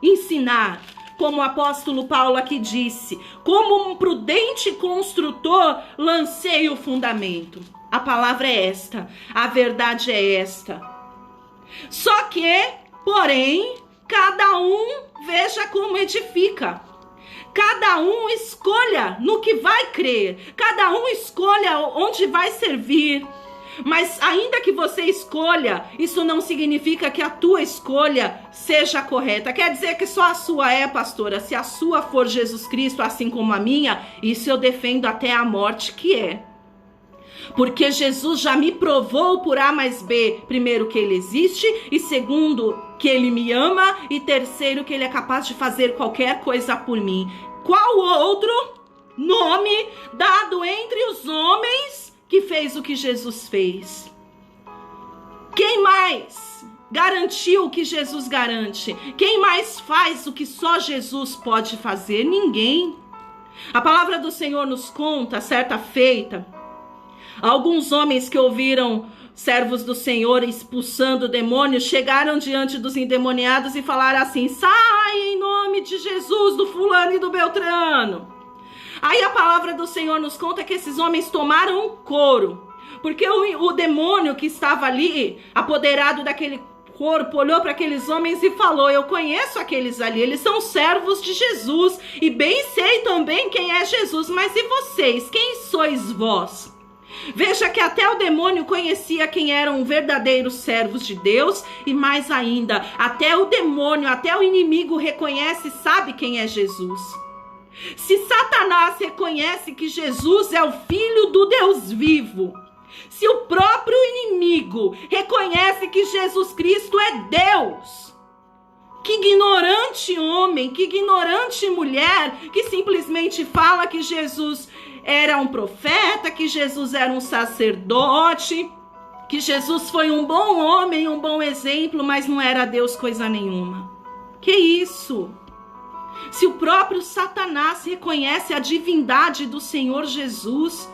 A: ensinar, como o apóstolo Paulo aqui disse, como um prudente construtor, lancei o fundamento. A palavra é esta, a verdade é esta. Só que, porém, cada um veja como edifica. Cada um escolha no que vai crer. Cada um escolha onde vai servir. Mas ainda que você escolha, isso não significa que a tua escolha seja correta. Quer dizer que só a sua é, pastora? Se a sua for Jesus Cristo, assim como a minha, isso eu defendo até a morte que é. Porque Jesus já me provou por A mais B, primeiro, que ele existe, e segundo, que ele me ama, e terceiro, que ele é capaz de fazer qualquer coisa por mim. Qual outro nome dado entre os homens que fez o que Jesus fez? Quem mais garantiu o que Jesus garante? Quem mais faz o que só Jesus pode fazer? Ninguém. A palavra do Senhor nos conta, certa feita, alguns homens que ouviram servos do Senhor expulsando demônios, chegaram diante dos endemoniados e falaram assim: sai em nome de Jesus, do fulano e do beltrano. Aí a palavra do Senhor nos conta que esses homens tomaram um couro, porque o demônio que estava ali, apoderado daquele corpo, olhou para aqueles homens e falou: eu conheço aqueles ali, eles são servos de Jesus, e bem sei também quem é Jesus, mas e vocês, quem sois vós? Veja que até o demônio conhecia quem eram verdadeiros servos de Deus, e mais ainda, até o demônio, até o inimigo reconhece e sabe quem é Jesus. Se Satanás reconhece que Jesus é o Filho do Deus vivo, se o próprio inimigo reconhece que Jesus Cristo é Deus, que ignorante homem, que ignorante mulher que simplesmente fala que Jesus era um profeta, que Jesus era um sacerdote, que Jesus foi um bom homem, um bom exemplo, mas não era Deus coisa nenhuma. Que isso? Se o próprio Satanás reconhece a divindade do Senhor Jesus,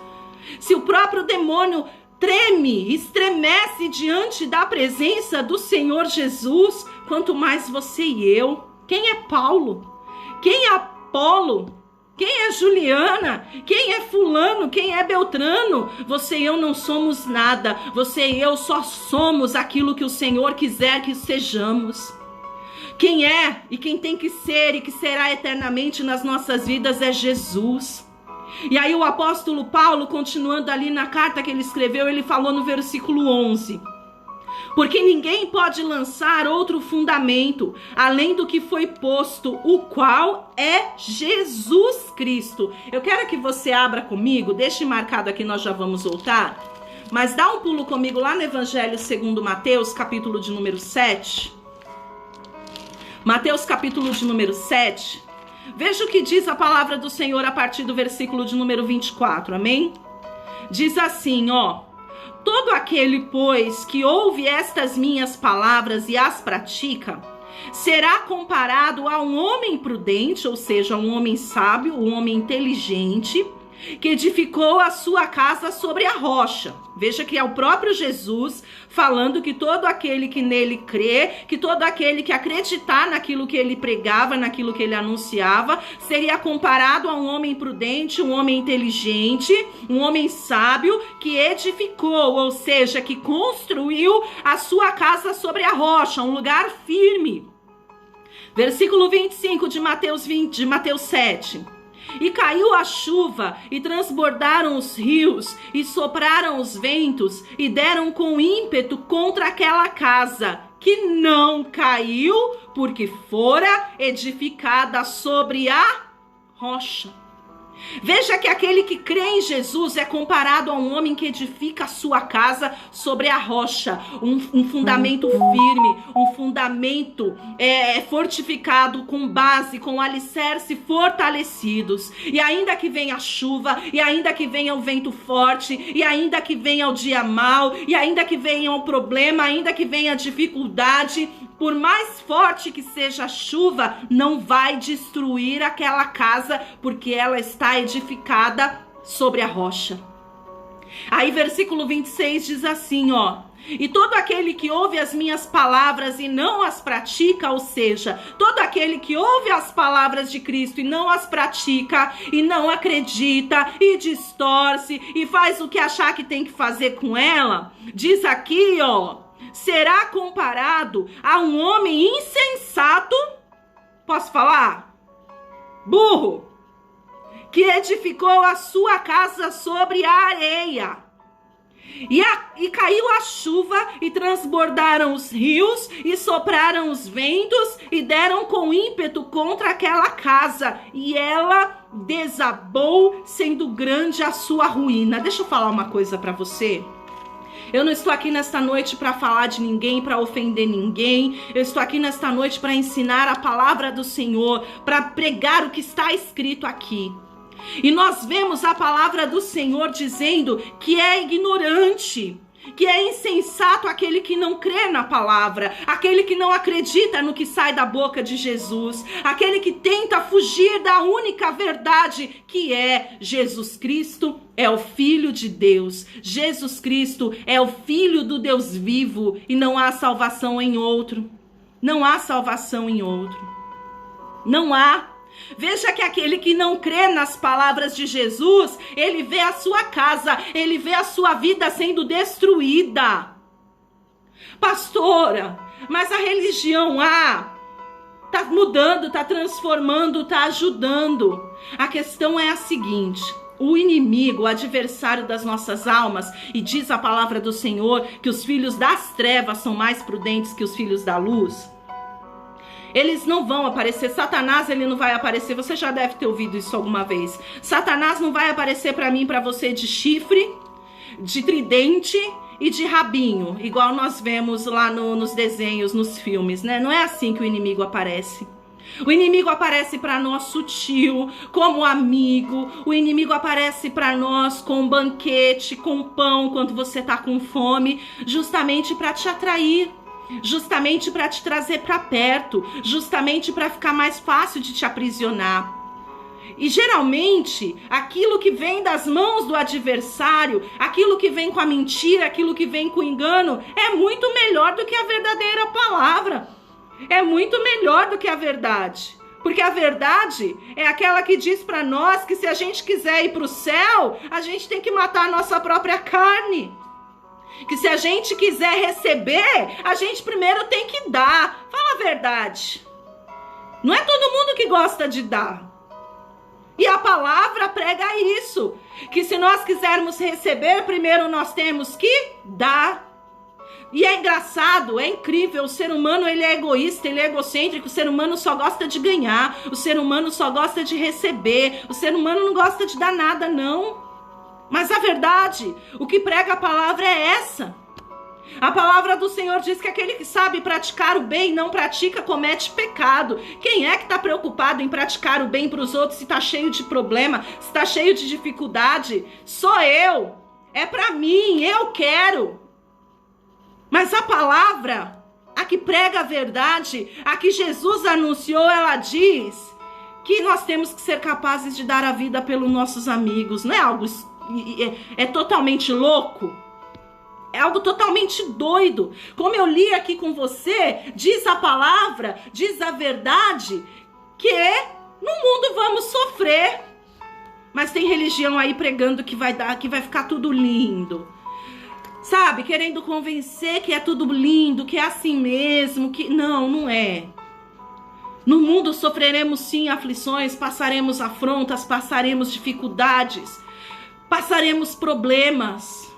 A: se o próprio demônio treme, estremece diante da presença do Senhor Jesus, quanto mais você e eu. Quem é Paulo? Quem é Apolo? Quem é Juliana? Quem é fulano? Quem é Beltrano? Você e eu não somos nada. Você e eu só somos aquilo que o Senhor quiser que sejamos. Quem é e quem tem que ser e que será eternamente nas nossas vidas é Jesus. E aí o apóstolo Paulo, continuando ali na carta que ele escreveu, ele falou no versículo 11: porque ninguém pode lançar outro fundamento além do que foi posto, o qual é Jesus Cristo. Eu quero que você abra comigo, deixe marcado aqui, nós já vamos voltar, mas dá um pulo comigo lá no Evangelho segundo Mateus, capítulo de número 7. Mateus, capítulo de número 7. Veja o que diz a palavra do Senhor a partir do versículo de número 24, amém? Diz assim, ó: todo aquele, pois, que ouve estas minhas palavras e as pratica, será comparado a um homem prudente, ou seja, um homem sábio, um homem inteligente, que edificou a sua casa sobre a rocha. Veja que é o próprio Jesus falando que todo aquele que nele crê, que todo aquele que acreditar naquilo que ele pregava, naquilo que ele anunciava, seria comparado a um homem prudente, um homem inteligente, um homem sábio, que edificou, ou seja, que construiu a sua casa sobre a rocha, um lugar firme. Versículo 25 de Mateus 7. E caiu a chuva, e transbordaram os rios, e sopraram os ventos, e deram com ímpeto contra aquela casa, que não caiu, porque fora edificada sobre a rocha. Veja que aquele que crê em Jesus é comparado a um homem que edifica a sua casa sobre a rocha, um fundamento firme, um fundamento fortificado, com base, com alicerce fortalecidos. E ainda que venha a chuva, e ainda que venha o vento forte, e ainda que venha o dia mau, e ainda que venha o problema, ainda que venha a dificuldade, por mais forte que seja a chuva, não vai destruir aquela casa, porque ela está edificada sobre a rocha. Aí versículo 26 diz assim, ó: e todo aquele que ouve as minhas palavras e não as pratica, ou seja, todo aquele que ouve as palavras de Cristo e não as pratica, e não acredita, e distorce, e faz o que achar que tem que fazer com ela, diz aqui, ó, será comparado a um homem insensato, posso falar? Burro, que edificou a sua casa sobre a areia. E caiu a chuva, e transbordaram os rios, e sopraram os ventos, e deram com ímpeto contra aquela casa, e ela desabou, sendo grande a sua ruína. Deixa eu falar uma coisa para você. Eu não estou aqui nesta noite para falar de ninguém, para ofender ninguém. Eu estou aqui nesta noite para ensinar a palavra do Senhor, para pregar o que está escrito aqui. E nós vemos a palavra do Senhor dizendo que é ignorante, que é insensato aquele que não crê na palavra, aquele que não acredita no que sai da boca de Jesus, aquele que tenta fugir da única verdade, que é Jesus Cristo é o Filho de Deus. Jesus Cristo é o Filho do Deus vivo, e não há salvação em outro. Não há salvação em outro. Não há. Veja que aquele que não crê nas palavras de Jesus, ele vê a sua casa, ele vê a sua vida sendo destruída. Pastora, mas a religião está mudando, está transformando, está ajudando. A questão é a seguinte: o inimigo, o adversário das nossas almas, e diz a palavra do Senhor que os filhos das trevas são mais prudentes que os filhos da luz. Eles não vão aparecer. Satanás, ele não vai aparecer. Você já deve ter ouvido isso alguma vez. Satanás não vai aparecer para mim, para você, de chifre, de tridente e de rabinho, igual nós vemos lá nos desenhos, nos filmes, né? Não é assim que o inimigo aparece. O inimigo aparece para nós sutil, como amigo. O inimigo aparece para nós com um banquete, com pão, quando você tá com fome, justamente para te atrair, justamente para te trazer para perto, justamente para ficar mais fácil de te aprisionar. E geralmente, aquilo que vem das mãos do adversário, aquilo que vem com a mentira, aquilo que vem com o engano, é muito melhor do que a verdadeira palavra. É muito melhor do que a verdade. Porque a verdade é aquela que diz para nós que se a gente quiser ir para o céu, a gente tem que matar a nossa própria carne. Que se a gente quiser receber, a gente primeiro tem que dar. Fala a verdade. Não é todo mundo que gosta de dar. E a palavra prega isso. Que se nós quisermos receber, primeiro nós temos que dar. E é engraçado, é incrível. O ser humano, ele é egoísta, ele é egocêntrico. O ser humano só gosta de ganhar. O ser humano só gosta de receber. O ser humano não gosta de dar nada, não. Mas a verdade, o que prega a palavra é essa. A palavra do Senhor diz que aquele que sabe praticar o bem e não pratica, comete pecado. Quem é que está preocupado em praticar o bem para os outros se está cheio de problema, se está cheio de dificuldade? Sou eu. É para mim, eu quero. Mas a palavra, a que prega a verdade, a que Jesus anunciou, ela diz que nós temos que ser capazes de dar a vida pelos nossos amigos. Não é algo, é totalmente louco? É algo totalmente doido. Como eu li aqui com você, diz a palavra, diz a verdade, que no mundo vamos sofrer. Mas tem religião aí pregando que vai ficar tudo lindo. Sabe, querendo convencer que é tudo lindo, que é assim mesmo, que não é. No mundo sofreremos sim aflições, passaremos afrontas, passaremos dificuldades, passaremos problemas.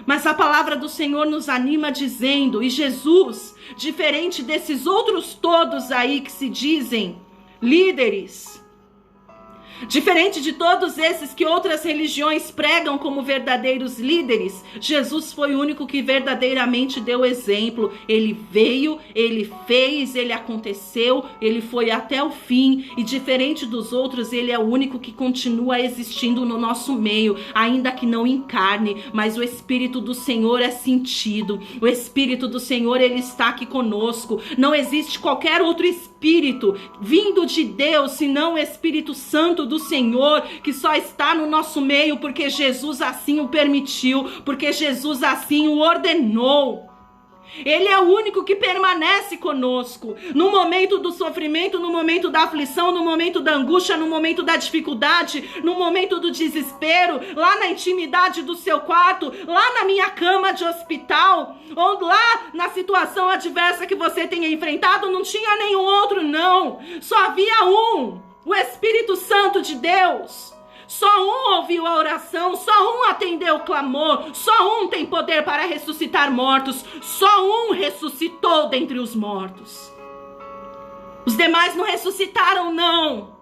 A: Mas a palavra do Senhor nos anima dizendo, e Jesus, diferente desses outros todos aí que se dizem líderes, diferente de todos esses que outras religiões pregam como verdadeiros líderes, Jesus foi o único que verdadeiramente deu exemplo. Ele veio, ele fez, ele aconteceu, ele foi até o fim. E diferente dos outros, ele é o único que continua existindo no nosso meio, ainda que não em carne, mas o Espírito do Senhor é sentido. O Espírito do Senhor, ele está aqui conosco. Não existe qualquer outro Espírito vindo de Deus, senão o Espírito Santo do Senhor, que só está no nosso meio porque Jesus assim o permitiu, porque Jesus assim o ordenou. Ele é o único que permanece conosco no momento do sofrimento, no momento da aflição, no momento da angústia, no momento da dificuldade, no momento do desespero, lá na intimidade do seu quarto, lá na minha cama de hospital, ou lá na situação adversa que você tenha enfrentado. Não tinha nenhum outro, não. Só havia um, o Espírito Santo de Deus. Só um ouviu a oração, só um atendeu o clamor, só um tem poder para ressuscitar mortos, só um ressuscitou dentre os mortos. Os demais não ressuscitaram, não.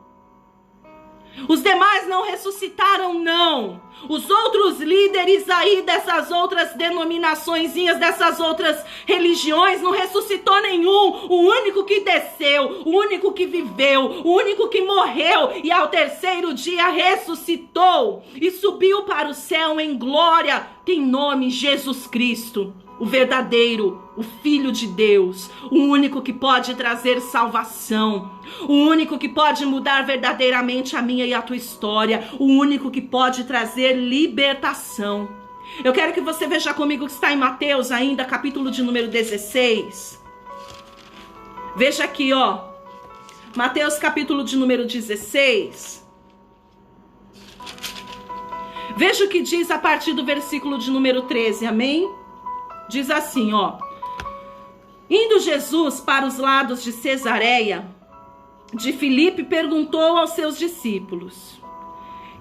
A: Os demais não ressuscitaram, não. Os outros líderes aí dessas outras denominaçõezinhas, dessas outras religiões, não ressuscitou nenhum. O único que desceu, o único que viveu, o único que morreu e ao terceiro dia ressuscitou e subiu para o céu em glória, tem nome Jesus Cristo. O verdadeiro, o Filho de Deus, o único que pode trazer salvação, o único que pode mudar verdadeiramente a minha e a tua história, o único que pode trazer libertação. Eu quero que você veja comigo que está em Mateus ainda, capítulo de número 16. Veja aqui, ó. Mateus, capítulo de número 16. Veja o que diz a partir do versículo de número 13, amém? Diz assim, ó: indo Jesus para os lados de Cesareia de Filipe, perguntou aos seus discípulos: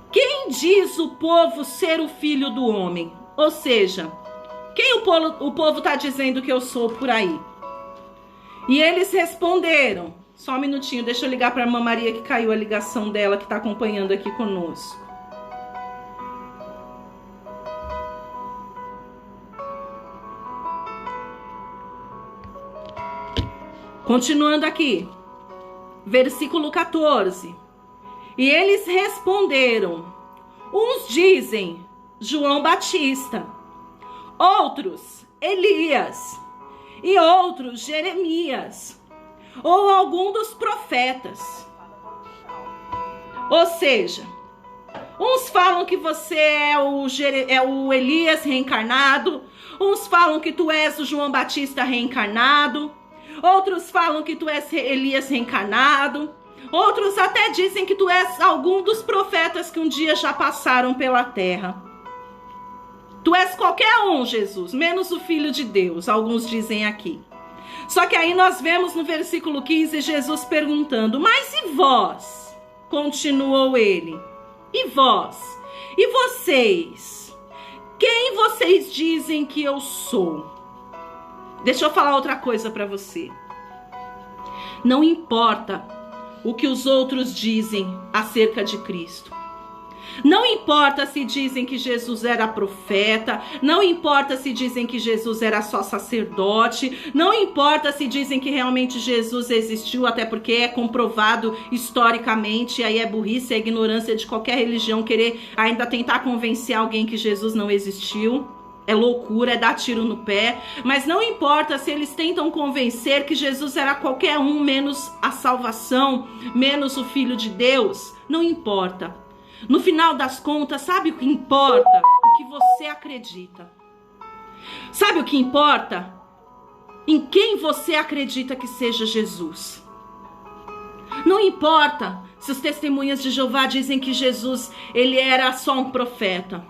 A: quem diz o povo ser o Filho do Homem? Ou seja, quem o povo está dizendo que eu sou por aí? E eles responderam, só um minutinho, deixa eu ligar para a irmã Maria que caiu a ligação dela, que está acompanhando aqui conosco. Continuando aqui, versículo 14. E eles responderam: uns dizem João Batista, outros Elias, e outros Jeremias, ou algum dos profetas. Ou seja, uns falam que você é o Elias reencarnado, uns falam que tu és o João Batista reencarnado, outros falam que tu és Elias reencarnado. Outros até dizem que tu és algum dos profetas que um dia já passaram pela terra. Tu és qualquer um, Jesus, menos o Filho de Deus, alguns dizem aqui. Só que aí nós vemos no versículo 15 Jesus perguntando: mas e vós? Continuou ele. E vós? E vocês? Quem vocês dizem que eu sou? Deixa eu falar outra coisa para você. Não importa o que os outros dizem acerca de Cristo. Não importa se dizem que Jesus era profeta, não importa se dizem que Jesus era só sacerdote, não importa se dizem que realmente Jesus existiu, até porque é comprovado historicamente, aí é burrice, é ignorância de qualquer religião querer ainda tentar convencer alguém que Jesus não existiu. É loucura, é dar tiro no pé. Mas não importa se eles tentam convencer que Jesus era qualquer um, menos a salvação, menos o Filho de Deus. Não importa. No final das contas, sabe o que importa? O que você acredita. Sabe o que importa? Em quem você acredita que seja Jesus. Não importa se os testemunhas de Jeová dizem que Jesus, ele era só um profeta.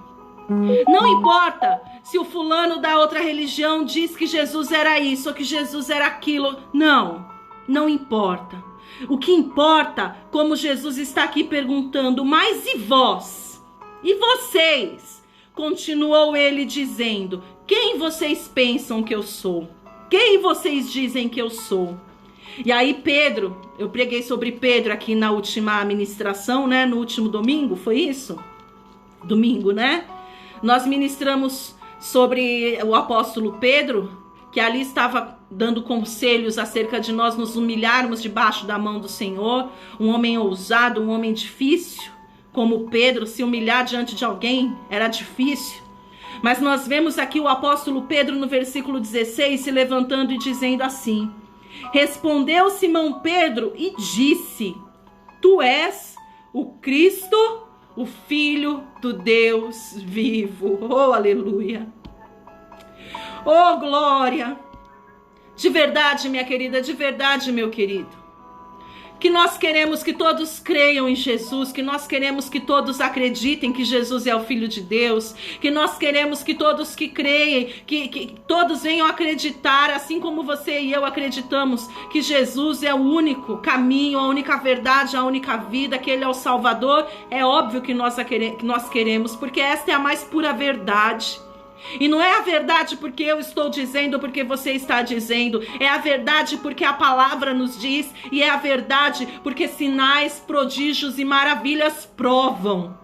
A: Não importa se o fulano da outra religião diz que Jesus era isso ou que Jesus era aquilo. Não importa. O que importa, como Jesus está aqui perguntando, mas e vós? E vocês? Continuou ele dizendo, quem vocês pensam que eu sou? Quem vocês dizem que eu sou? E aí Pedro, eu preguei sobre Pedro aqui na última ministração, né? No último domingo, foi isso? Domingo, né? Nós ministramos sobre o apóstolo Pedro, que ali estava dando conselhos acerca de nós nos humilharmos debaixo da mão do Senhor. Um homem ousado, um homem difícil, como Pedro, se humilhar diante de alguém era difícil. Mas nós vemos aqui o apóstolo Pedro no versículo 16 se levantando e dizendo assim: respondeu Simão Pedro e disse, tu és o Cristo, o Filho do Deus vivo. Oh, aleluia. Oh, glória. De verdade, minha querida, de verdade, meu querido, que nós queremos que todos creiam em Jesus, que nós queremos que todos acreditem que Jesus é o Filho de Deus, que nós queremos que todos que creem, que todos venham acreditar, assim como você e eu acreditamos, que Jesus é o único caminho, a única verdade, a única vida, que Ele é o Salvador. É óbvio que nós queremos, porque esta é a mais pura verdade. E não é a verdade porque eu estou dizendo, porque você está dizendo. É a verdade porque a palavra nos diz. E é a verdade porque sinais, prodígios e maravilhas provam.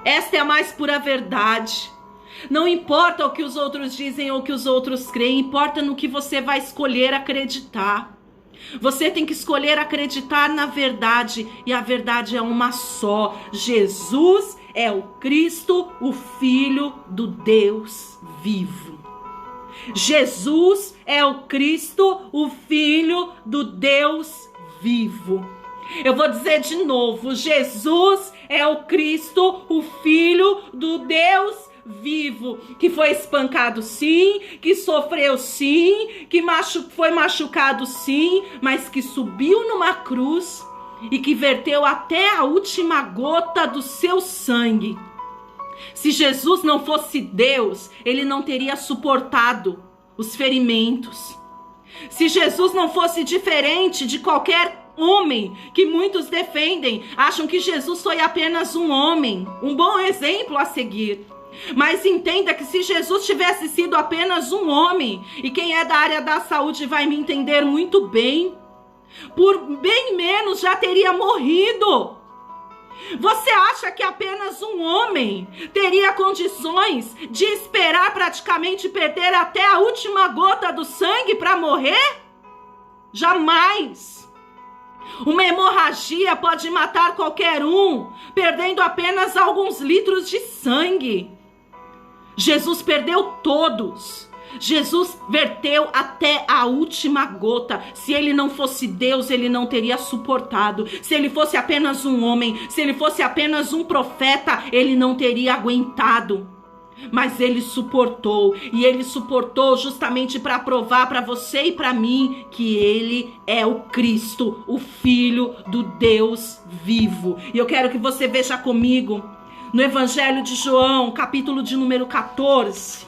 A: Esta é a mais pura verdade. Não importa o que os outros dizem ou o que os outros creem. Importa no que você vai escolher acreditar. Você tem que escolher acreditar na verdade. E a verdade é uma só. Jesus é o Cristo, o Filho do Deus vivo. Jesus é o Cristo, o Filho do Deus vivo. Eu vou dizer de novo, Jesus é o Cristo, o Filho do Deus vivo, que foi espancado sim, que sofreu sim, que foi machucado sim, mas que subiu numa cruz e que verteu até a última gota do seu sangue. Se Jesus não fosse Deus, ele não teria suportado os ferimentos. Se Jesus não fosse diferente de qualquer homem que muitos defendem, acham que Jesus foi apenas um homem, um bom exemplo a seguir. Mas entenda que se Jesus tivesse sido apenas um homem, e quem é da área da saúde vai me entender muito bem, por bem menos já teria morrido. Você acha que apenas um homem teria condições de esperar praticamente perder até a última gota do sangue para morrer? Jamais. Uma hemorragia pode matar qualquer um, perdendo apenas alguns litros de sangue. Jesus perdeu todos. Jesus verteu até a última gota. Se ele não fosse Deus, ele não teria suportado. Se ele fosse apenas um homem, se ele fosse apenas um profeta, ele não teria aguentado. Mas ele suportou, e ele suportou justamente para provar para você e para mim que ele é o Cristo, o Filho do Deus vivo. E eu quero que você veja comigo no Evangelho de João, capítulo de número 14.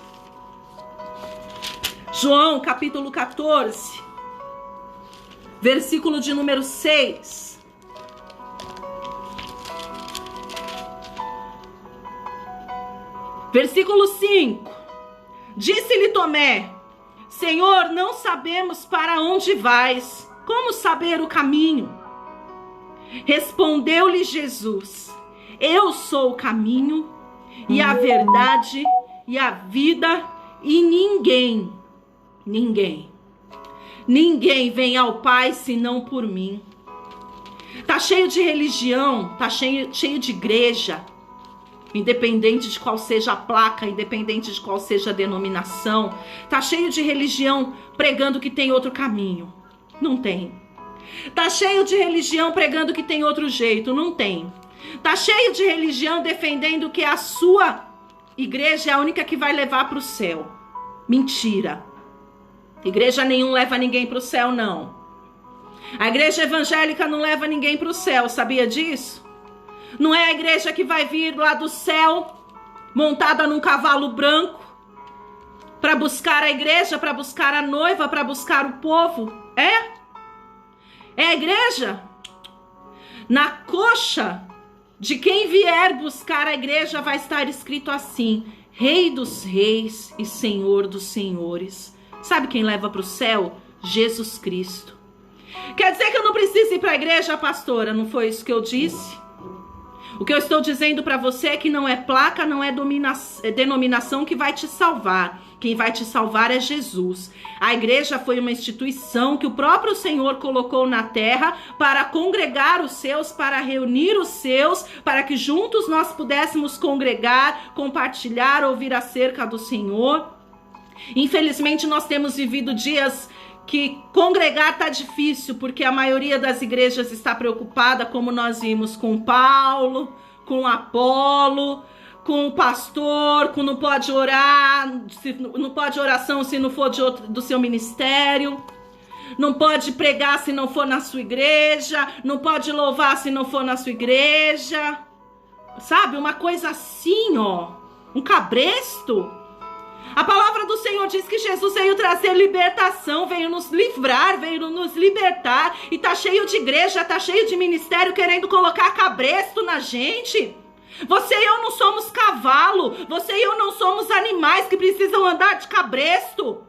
A: João, capítulo 14, versículo de número 6. Versículo 5. Disse-lhe Tomé: Senhor, não sabemos para onde vais. Como saber o caminho? Respondeu-lhe Jesus: Eu sou o caminho e a verdade e a vida, e ninguém vem ao Pai senão por mim. Tá cheio de religião, tá cheio de igreja, independente de qual seja a placa, independente de qual seja a denominação. Tá cheio de religião pregando que tem outro caminho. Não tem. Tá cheio de religião pregando que tem outro jeito. Não tem. Tá cheio de religião defendendo que a sua igreja é a única que vai levar para o céu. Mentira. Igreja nenhuma leva ninguém para o céu, não. A igreja evangélica não leva ninguém para o céu, sabia disso? Não é a igreja que vai vir lá do céu, montada num cavalo branco, para buscar a igreja, para buscar a noiva, para buscar o povo. É a igreja? Na coxa de quem vier buscar a igreja vai estar escrito assim: Rei dos reis e Senhor dos senhores. Sabe quem leva para o céu? Jesus Cristo. Quer dizer que eu não preciso ir para a igreja, pastora? Não foi isso que eu disse? O que eu estou dizendo para você é que não é placa, não é denominação que vai te salvar. Quem vai te salvar é Jesus. A igreja foi uma instituição que o próprio Senhor colocou na terra para congregar os seus, para reunir os seus, para que juntos nós pudéssemos congregar, compartilhar, ouvir acerca do Senhor. Infelizmente nós temos vivido dias que congregar tá difícil, porque a maioria das igrejas está preocupada, como nós vimos, com Paulo, com Apolo, com o pastor, com não pode orar, não pode oração se não for do seu ministério, não pode pregar se não for na sua igreja, não pode louvar se não for na sua igreja, sabe? Uma coisa assim, ó, um cabresto. A palavra do Senhor diz que Jesus veio trazer libertação, veio nos livrar, veio nos libertar, e tá cheio de igreja, tá cheio de ministério querendo colocar cabresto na gente. Você e eu não somos cavalo, você e eu não somos animais que precisam andar de cabresto.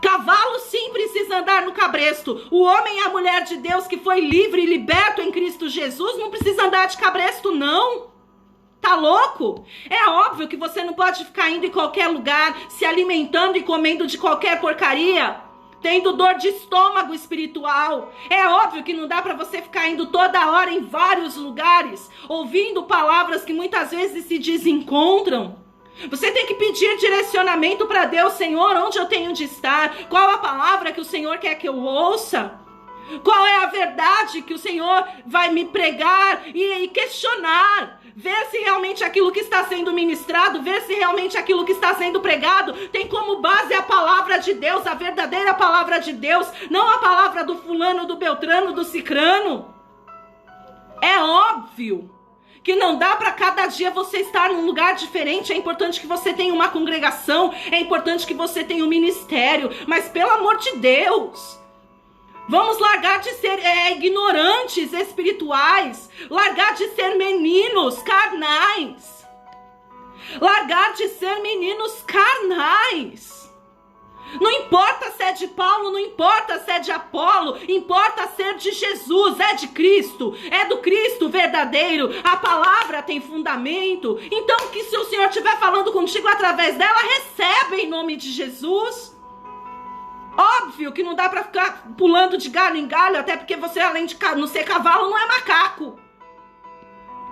A: Cavalo sim precisa andar no cabresto. O homem e a mulher de Deus que foi livre e liberto em Cristo Jesus não precisa andar de cabresto, não. Tá louco? É óbvio que você não pode ficar indo em qualquer lugar, se alimentando e comendo de qualquer porcaria, tendo dor de estômago espiritual. É óbvio que não dá para você ficar indo toda hora em vários lugares, ouvindo palavras que muitas vezes se desencontram. Você tem que pedir direcionamento para Deus. Senhor, onde eu tenho de estar? Qual a palavra que o Senhor quer que eu ouça? Qual é a verdade que o Senhor vai me pregar e questionar? Ver se realmente aquilo que está sendo ministrado, ver se realmente aquilo que está sendo pregado tem como base a palavra de Deus, a verdadeira palavra de Deus, não a palavra do fulano, do beltrano, do cicrano. É óbvio que não dá para cada dia você estar num lugar diferente. É importante que você tenha uma congregação, é importante que você tenha um ministério, mas pelo amor de Deus, vamos largar de ser ignorantes espirituais, largar de ser meninos carnais, largar de ser meninos carnais. Não importa se é de Paulo, não importa se é de Apolo, importa ser de Jesus, é de Cristo, é do Cristo verdadeiro. A palavra tem fundamento, então que se o Senhor estiver falando contigo através dela, recebe em nome de Jesus. Óbvio que não dá pra ficar pulando de galho em galho, até porque você, além de não ser cavalo, não é macaco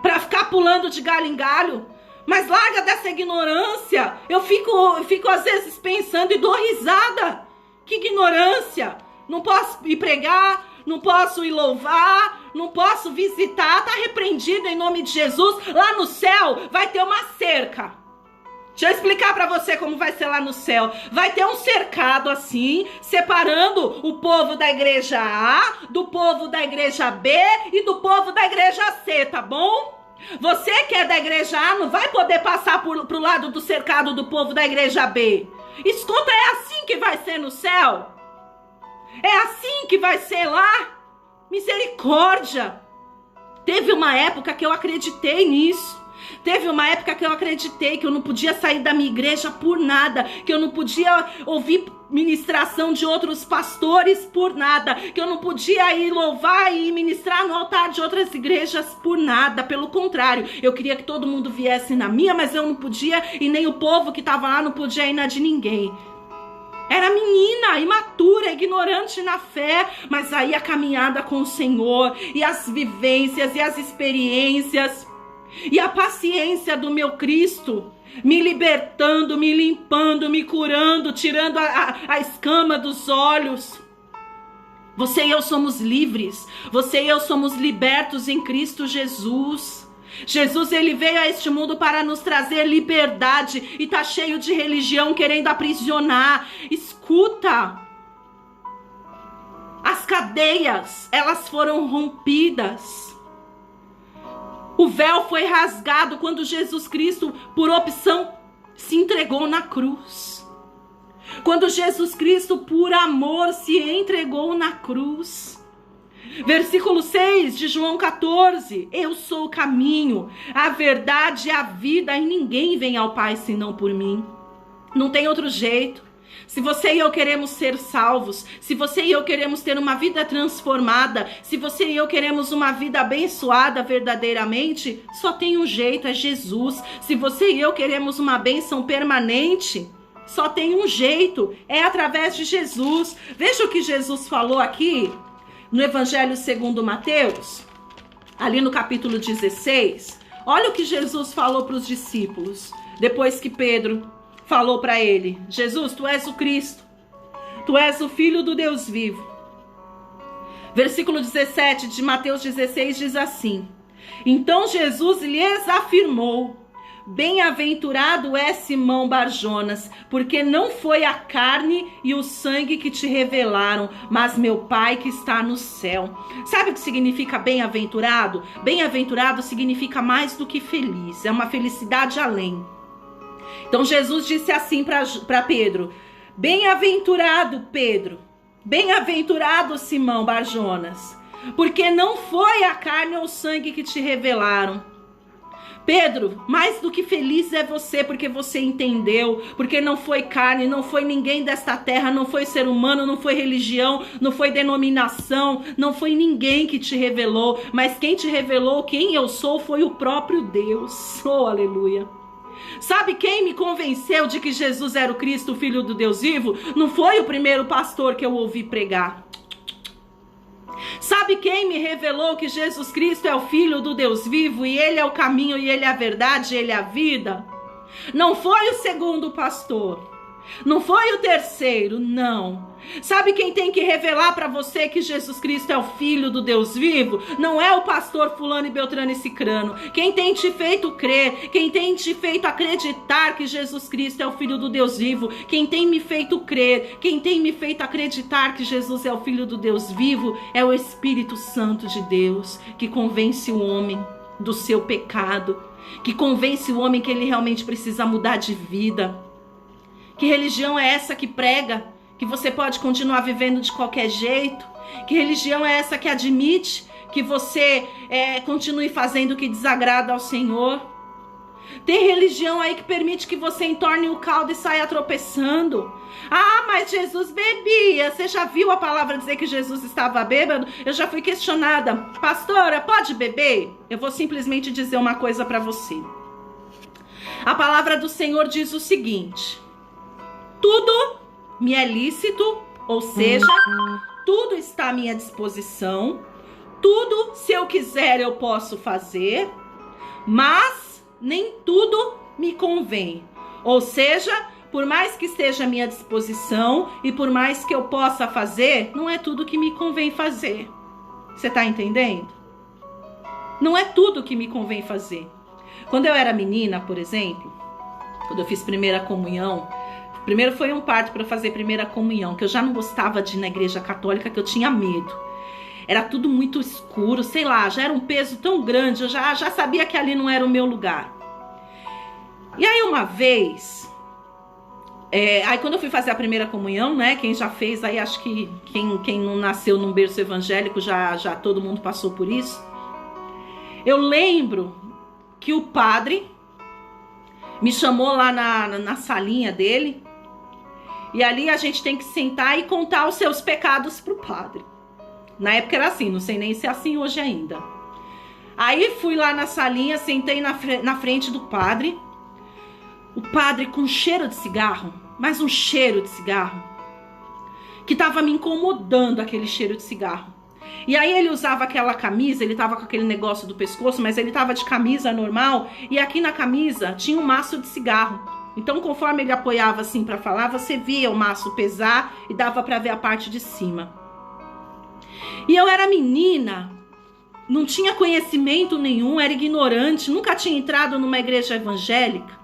A: pra ficar pulando de galho em galho. Mas larga dessa ignorância. Eu fico às vezes pensando e dou risada. Que ignorância. Não posso ir pregar, não posso ir louvar, não posso visitar. Tá repreendido em nome de Jesus. Lá no céu vai ter uma cerca. Deixa eu explicar pra você como vai ser lá no céu. Vai ter um cercado assim, separando o povo da igreja A, do povo da igreja B e do povo da igreja C, tá bom? Você que é da igreja A não vai poder passar pro lado do cercado do povo da igreja B. Escuta, é assim que vai ser no céu? É assim que vai ser lá? Misericórdia! Teve uma época que eu acreditei nisso. Teve uma época que eu acreditei que eu não podia sair da minha igreja por nada, que eu não podia ouvir ministração de outros pastores por nada, que eu não podia ir louvar e ministrar no altar de outras igrejas por nada. Pelo contrário, eu queria que todo mundo viesse na minha, mas eu não podia, e nem o povo que estava lá não podia ir na de ninguém. Era menina, imatura, ignorante na fé, mas aí a caminhada com o Senhor, e as vivências, e as experiências, e a paciência do meu Cristo, me libertando, me limpando, me curando, tirando a escama dos olhos. Você e eu somos livres, você e eu somos libertos em Cristo Jesus. Jesus, ele veio a este mundo para nos trazer liberdade, e tá cheio de religião querendo aprisionar. Escuta, as cadeias, elas foram rompidas. O véu foi rasgado quando Jesus Cristo, por opção, se entregou na cruz. Quando Jesus Cristo, por amor, se entregou na cruz. Versículo 6 de João 14. Eu sou o caminho, a verdade e a vida, e ninguém vem ao Pai senão por mim. Não tem outro jeito. Se você e eu queremos ser salvos, se você e eu queremos ter uma vida transformada, se você e eu queremos uma vida abençoada verdadeiramente, só tem um jeito, é Jesus. Se você e eu queremos uma bênção permanente, só tem um jeito, é através de Jesus. Veja o que Jesus falou aqui no Evangelho segundo Mateus, ali no capítulo 16. Olha o que Jesus falou para os discípulos, depois que Pedro falou para ele: Jesus, tu és o Cristo, tu és o Filho do Deus vivo. Versículo 17 de Mateus 16 diz assim: Então Jesus lhes afirmou: Bem-aventurado é Simão Barjonas, porque não foi a carne e o sangue que te revelaram, mas meu Pai que está no céu. Sabe o que significa bem-aventurado? Bem-aventurado significa mais do que feliz, é uma felicidade além. Então Jesus disse assim para Pedro: Bem-aventurado Pedro, bem-aventurado Simão Barjonas, porque não foi a carne ou o sangue que te revelaram. Pedro, mais do que feliz é você, porque você entendeu, porque não foi carne, não foi ninguém desta terra, não foi ser humano, não foi religião, não foi denominação, não foi ninguém que te revelou, mas quem te revelou quem eu sou foi o próprio Deus. Oh, aleluia. Sabe quem me convenceu de que Jesus era o Cristo, o Filho do Deus vivo? Não foi o primeiro pastor que eu ouvi pregar. Sabe quem me revelou que Jesus Cristo é o Filho do Deus vivo, e Ele é o caminho, e Ele é a verdade, e Ele é a vida? Não foi o segundo pastor, não foi o terceiro, não. Sabe quem tem que revelar para você que Jesus Cristo é o Filho do Deus vivo? Não é o pastor fulano e beltrano e cicrano. Quem tem te feito crer, quem tem te feito acreditar que Jesus Cristo é o Filho do Deus vivo, quem tem me feito crer, quem tem me feito acreditar que Jesus é o Filho do Deus vivo, é o Espírito Santo de Deus, que convence o homem do seu pecado, que convence o homem que ele realmente precisa mudar de vida. Que religião é essa que prega que você pode continuar vivendo de qualquer jeito? Que religião é essa que admite que você continue fazendo o que desagrada ao Senhor? Tem religião aí que permite que você entorne o caldo e saia tropeçando. Ah, mas Jesus bebia. Você já viu a palavra dizer que Jesus estava bêbado? Eu já fui questionada: pastora, pode beber? Eu vou simplesmente dizer uma coisa para você. A palavra do Senhor diz o seguinte: tudo me é lícito, ou seja, tudo está à minha disposição, tudo, se eu quiser, eu posso fazer, mas nem tudo me convém. Ou seja, por mais que esteja à minha disposição e por mais que eu possa fazer, não é tudo que me convém fazer. Você está entendendo? Não é tudo que me convém fazer. Quando eu era menina, por exemplo, quando eu fiz primeira comunhão, primeiro foi um parto para fazer primeira comunhão, que eu já não gostava de ir na igreja católica, que eu tinha medo. Era tudo muito escuro, sei lá, já era um peso tão grande, eu já sabia que ali não era o meu lugar. E aí uma vez, aí quando eu fui fazer a primeira comunhão, né, quem já fez, aí acho que quem não nasceu num berço evangélico, já todo mundo passou por isso. Eu lembro que o padre me chamou lá na salinha dele, E ali a gente tem que sentar e contar os seus pecados pro padre. Na época era assim, não sei nem se é assim hoje ainda. Aí fui lá na salinha, sentei na frente do padre. O padre com cheiro de cigarro, mas um cheiro de cigarro, que tava me incomodando, aquele cheiro de cigarro. E aí ele usava aquela camisa, ele tava com aquele negócio do pescoço, mas ele tava de camisa normal, e aqui na camisa tinha um maço de cigarro. Então, conforme ele apoiava assim pra falar, você via o maço pesar e dava pra ver a parte de cima. E eu era menina, não tinha conhecimento nenhum, era ignorante, nunca tinha entrado numa igreja evangélica,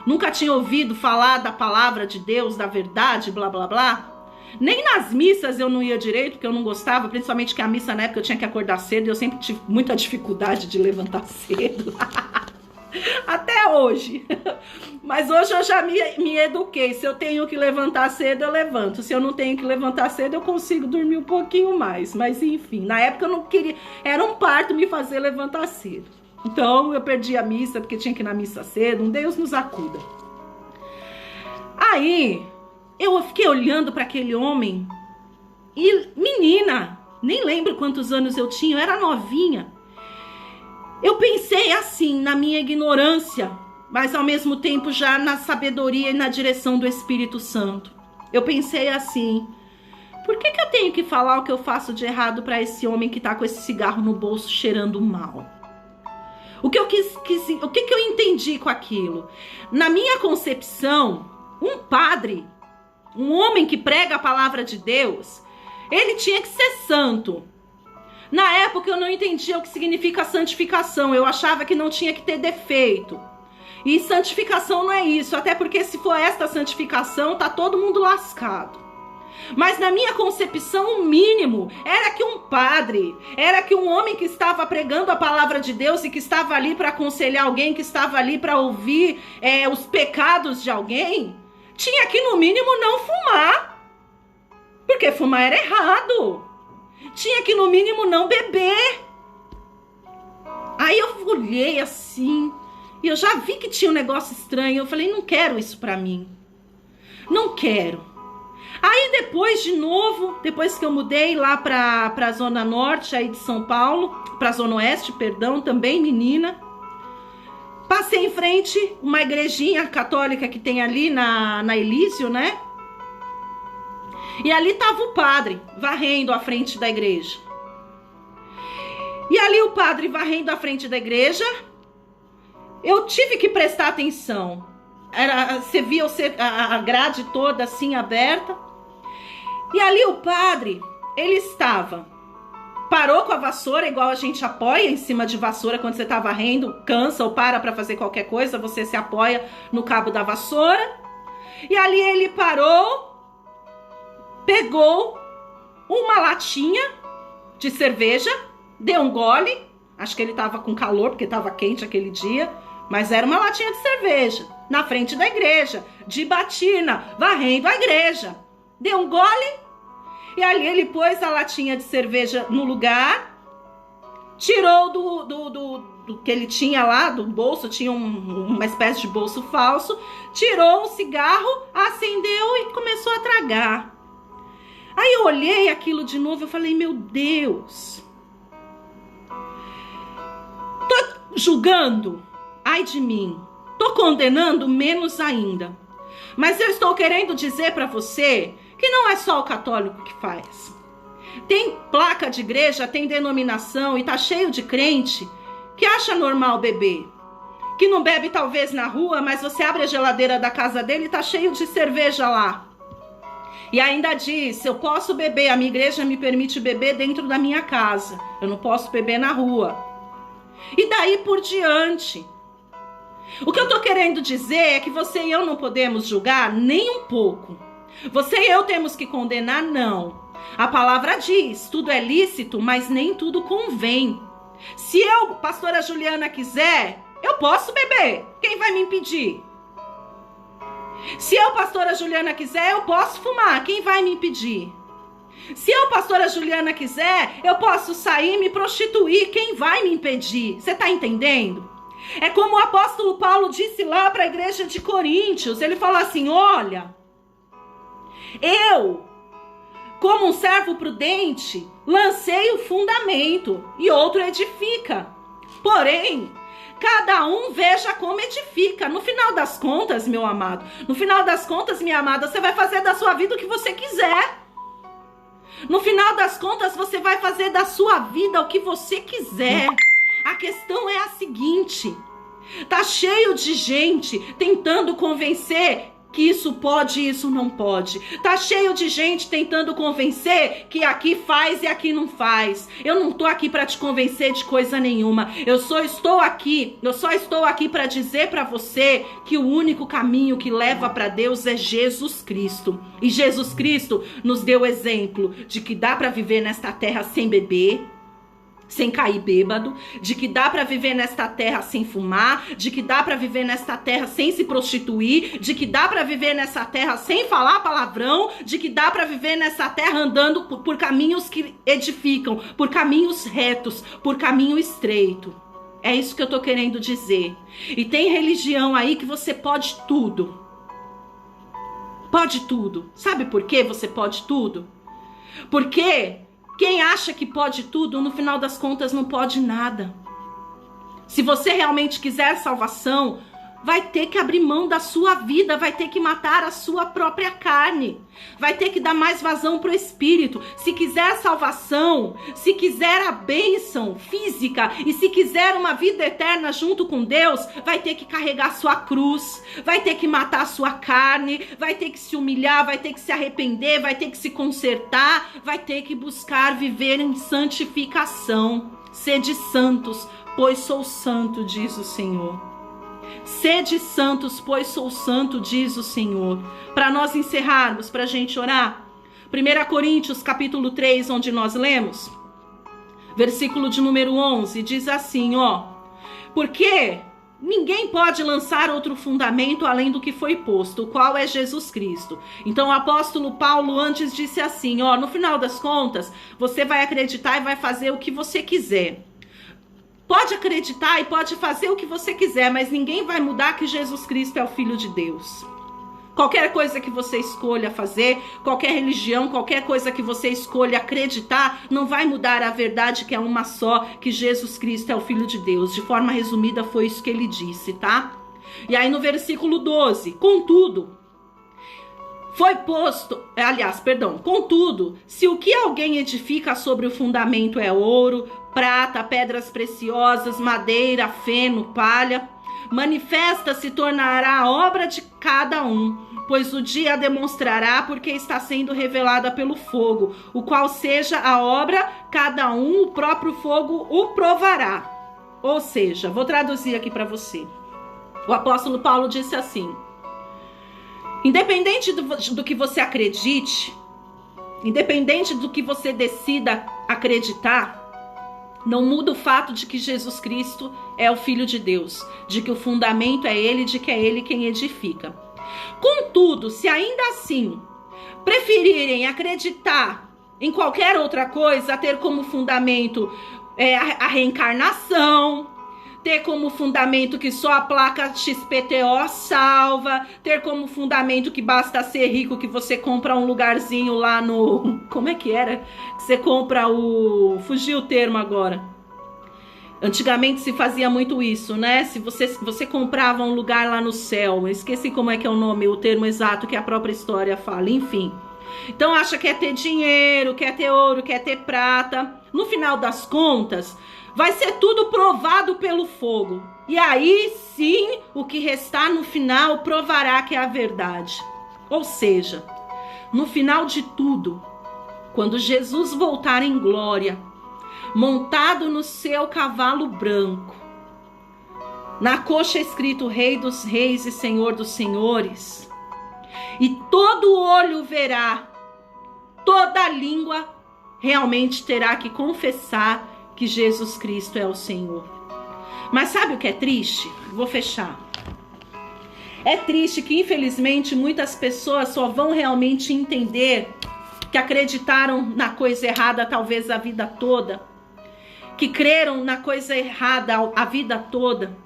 A: nunca tinha ouvido falar da palavra de Deus, da verdade, blá blá blá. Nem nas missas eu não ia direito, porque eu não gostava, principalmente que a missa na época eu tinha que acordar cedo e eu sempre tive muita dificuldade de levantar cedo. Até hoje. Mas hoje eu já me eduquei. Se eu tenho que levantar cedo, eu levanto. Se eu não tenho que levantar cedo, eu consigo dormir um pouquinho mais. Mas enfim, na época eu não queria. Era um parto me fazer levantar cedo. Então eu perdi a missa porque tinha que ir na missa cedo. Um Deus nos acuda. Aí eu fiquei olhando para aquele homem. E menina, nem lembro quantos anos eu tinha, eu era novinha. Eu pensei assim, na minha ignorância, mas ao mesmo tempo já na sabedoria e na direção do Espírito Santo. Eu pensei assim, por que eu tenho que falar o que eu faço de errado para esse homem que tá com esse cigarro no bolso cheirando mal? O que eu entendi com aquilo? Na minha concepção, um padre, um homem que prega a palavra de Deus, ele tinha que ser santo. Na época eu não entendia o que significa santificação, eu achava que não tinha que ter defeito. E santificação não é isso, até porque se for esta santificação, tá todo mundo lascado. Mas na minha concepção, o mínimo era que um padre, era que um homem que estava pregando a palavra de Deus e que estava ali para aconselhar alguém, que estava ali para ouvir os pecados de alguém, tinha que no mínimo não fumar, porque fumar era errado. Tinha que no mínimo não beber. Aí eu olhei assim e eu já vi que tinha um negócio estranho. Eu falei, não quero isso pra mim. Não quero. Aí depois de novo, depois que eu mudei lá pra Zona Norte aí de São Paulo, pra Zona Oeste, perdão, também menina, passei em frente uma igrejinha católica que tem ali na Elísio, né? E ali tava o padre varrendo a frente da igreja. E ali o padre varrendo a frente da igreja, eu tive que prestar atenção. Você via a grade toda assim aberta. E ali o padre, ele parou com a vassoura, igual a gente apoia em cima de vassoura quando você tá varrendo, cansa ou para fazer qualquer coisa, você se apoia no cabo da vassoura. E ali ele parou, pegou uma latinha de cerveja, deu um gole, acho que ele tava com calor, porque tava quente aquele dia, mas era uma latinha de cerveja, na frente da igreja, de batina, varrendo a igreja. Deu um gole, e ali ele pôs a latinha de cerveja no lugar, tirou do que ele tinha lá, do bolso, tinha uma espécie de bolso falso, tirou um cigarro, acendeu e começou a tragar. Aí eu olhei aquilo de novo, eu falei, meu Deus, tô julgando, ai de mim, tô condenando menos ainda. Mas eu estou querendo dizer para você que não é só o católico que faz. Tem placa de igreja, tem denominação e tá cheio de crente que acha normal beber. Que não bebe talvez na rua, mas você abre a geladeira da casa dele e tá cheio de cerveja lá. E ainda diz, eu posso beber, a minha igreja me permite beber dentro da minha casa. Eu não posso beber na rua. E daí por diante. O que eu tô querendo dizer é que você e eu não podemos julgar nem um pouco. Você e eu temos que condenar, não. A palavra diz, tudo é lícito, mas nem tudo convém. Se eu, pastora Juliana, quiser, eu posso beber. Quem vai me impedir? Se eu, pastora Juliana, quiser, eu posso fumar. Quem vai me impedir? Se eu, pastora Juliana, quiser, eu posso sair e me prostituir. Quem vai me impedir? Você tá entendendo? É como o apóstolo Paulo disse lá para a igreja de Coríntios. Ele falou assim, olha, Eu, como um servo prudente, lancei o fundamento e outro edifica. Porém, cada um veja como edifica. No final das contas, meu amado, no final das contas, minha amada, você vai fazer da sua vida o que você quiser. No final das contas, você vai fazer da sua vida o que você quiser. A questão é a seguinte: tá cheio de gente tentando convencer que isso pode e isso não pode. Tá cheio de gente tentando convencer que aqui faz e aqui não faz. Eu não tô aqui para te convencer de coisa nenhuma. Eu só estou aqui para dizer para você que o único caminho que leva para Deus é Jesus Cristo. E Jesus Cristo nos deu exemplo de que dá para viver nesta terra sem beber, sem cair bêbado, de que dá para viver nesta terra sem fumar, de que dá para viver nesta terra sem se prostituir, de que dá para viver nessa terra sem falar palavrão, de que dá para viver nessa terra andando por caminhos que edificam, por caminhos retos, por caminho estreito. É isso que eu tô querendo dizer. E tem religião aí que você pode tudo. Pode tudo. Sabe por que você pode tudo? Porque quem acha que pode tudo, no final das contas não pode nada. Se você realmente quiser salvação, vai ter que abrir mão da sua vida, vai ter que matar a sua própria carne, vai ter que dar mais vazão para o Espírito. Se quiser salvação, se quiser a bênção física e se quiser uma vida eterna junto com Deus, vai ter que carregar sua cruz, vai ter que matar a sua carne, vai ter que se humilhar, vai ter que se arrepender, vai ter que se consertar, vai ter que buscar viver em santificação. Sede santos, pois sou santo, diz o Senhor. Sede santos, pois sou santo, diz o Senhor. Para nós encerrarmos, para a gente orar, 1 Coríntios capítulo 3, onde nós lemos, versículo de número 11, diz assim, ó: porque ninguém pode lançar outro fundamento além do que foi posto, o qual é Jesus Cristo. Então o apóstolo Paulo antes disse assim, ó: no final das contas, você vai acreditar e vai fazer o que você quiser. Pode acreditar e pode fazer o que você quiser, mas ninguém vai mudar que Jesus Cristo é o Filho de Deus. Qualquer coisa que você escolha fazer, qualquer religião, qualquer coisa que você escolha acreditar, não vai mudar a verdade que é uma só, que Jesus Cristo é o Filho de Deus. De forma resumida, foi isso que ele disse, tá? E aí no versículo 12, contudo, se o que alguém edifica sobre o fundamento é ouro, prata, pedras preciosas, madeira, feno, palha, manifesta se tornará a obra de cada um, pois o dia a demonstrará, porque está sendo revelada pelo fogo, o qual seja a obra, cada um, o próprio fogo o provará. Ou seja, vou traduzir aqui para você. O apóstolo Paulo disse assim: independente do que você acredite, independente do que você decida acreditar, não muda o fato de que Jesus Cristo é o Filho de Deus, de que o fundamento é Ele, de que é Ele quem edifica. Contudo, se ainda assim preferirem acreditar em qualquer outra coisa, ter como fundamento a reencarnação, ter como fundamento que só a placa XPTO salva, ter como fundamento que basta ser rico, que você compra um lugarzinho lá no... Como é que era? Que você compra o... Fugiu o termo agora. Antigamente se fazia muito isso, né? Se você comprava um lugar lá no céu, esqueci como é que é o nome, o termo exato que a própria história fala, enfim. Então acha que é ter dinheiro, quer ter ouro, quer ter prata. No final das contas, vai ser tudo provado pelo fogo. E aí sim, o que restar no final provará que é a verdade. Ou seja, no final de tudo, quando Jesus voltar em glória, montado no seu cavalo branco, na coxa escrito Rei dos Reis e Senhor dos Senhores, e todo olho verá, toda língua realmente terá que confessar que Jesus Cristo é o Senhor. Mas sabe o que é triste? Vou fechar. É triste que, infelizmente, muitas pessoas só vão realmente entender que acreditaram na coisa errada talvez a vida toda, que creram na coisa errada a vida toda,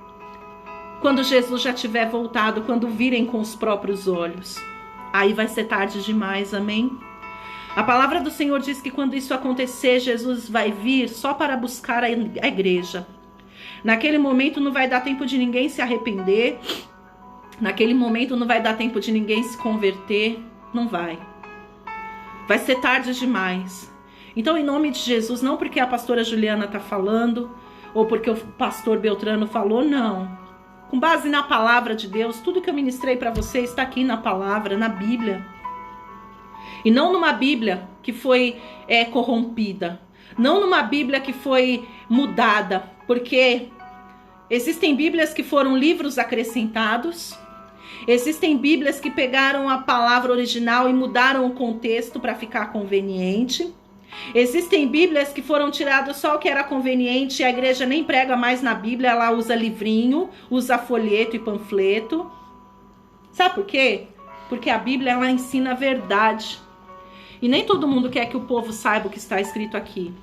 A: quando Jesus já tiver voltado, quando virem com os próprios olhos. aí vai ser tarde demais, amém? A palavra do Senhor diz que quando isso acontecer, Jesus vai vir só para buscar a igreja. Naquele momento não vai dar tempo de ninguém se arrepender. Naquele momento não vai dar tempo de ninguém se converter. Não vai. Vai ser tarde demais. Então, em nome de Jesus, não porque a pastora Juliana está falando, ou porque o pastor Beltrano falou, não. Com base na palavra de Deus, tudo que eu ministrei para você está aqui na palavra, na Bíblia. E não numa Bíblia que foi corrompida. Não numa Bíblia que foi mudada. Porque existem Bíblias que foram livros acrescentados. Existem Bíblias que pegaram a palavra original e mudaram o contexto para ficar conveniente. Existem Bíblias que foram tiradas só o que era conveniente e a igreja nem prega mais na Bíblia, ela usa livrinho, usa folheto e panfleto. Sabe por quê? Porque a Bíblia ela ensina a verdade. E nem todo mundo quer que o povo saiba o que está escrito aqui.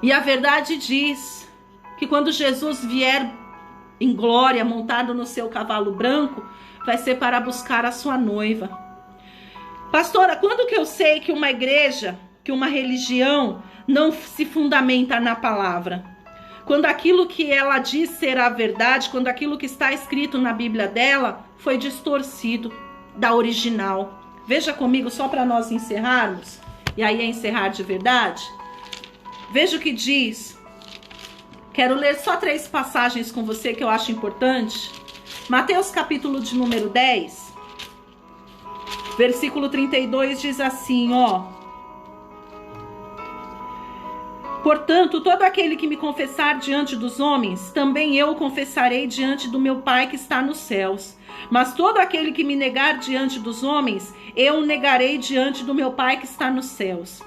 A: E a verdade diz que quando Jesus vier em glória, montado no seu cavalo branco, vai ser para buscar a sua noiva. Pastora, quando que eu sei que uma igreja, que uma religião não se fundamenta na palavra? Quando aquilo que ela diz ser a verdade, quando aquilo que está escrito na Bíblia dela foi distorcido da original. Veja comigo, só para nós encerrarmos, e aí é encerrar de verdade. Veja o que diz. Quero ler só 3 passagens com você que eu acho importante. Mateus capítulo de número 10, versículo 32 diz assim, ó. Portanto, todo aquele que me confessar diante dos homens, também eu o confessarei diante do meu Pai que está nos céus. Mas todo aquele que me negar diante dos homens, eu o negarei diante do meu Pai que está nos céus.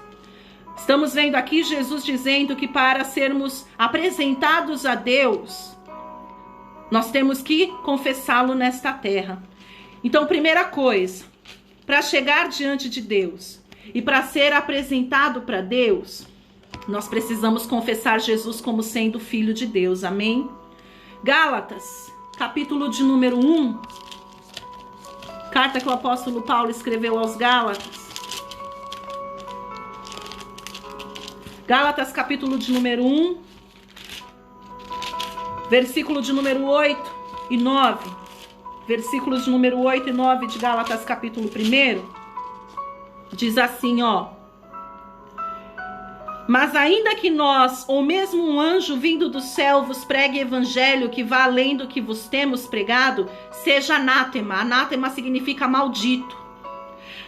A: Estamos vendo aqui Jesus dizendo que para sermos apresentados a Deus, nós temos que confessá-lo nesta terra. Então, primeira coisa, para chegar diante de Deus e para ser apresentado para Deus, nós precisamos confessar Jesus como sendo Filho de Deus, amém? Gálatas, capítulo de número 1, carta que o apóstolo Paulo escreveu aos Gálatas. Gálatas, capítulo de número 1, versículo de número 8 e 9. Versículos de número 8 e 9 de Gálatas, capítulo 1. Diz assim, ó. Mas ainda que nós, ou mesmo um anjo vindo do céu, vos pregue evangelho que vá além do que vos temos pregado, seja anátema. Anátema significa maldito.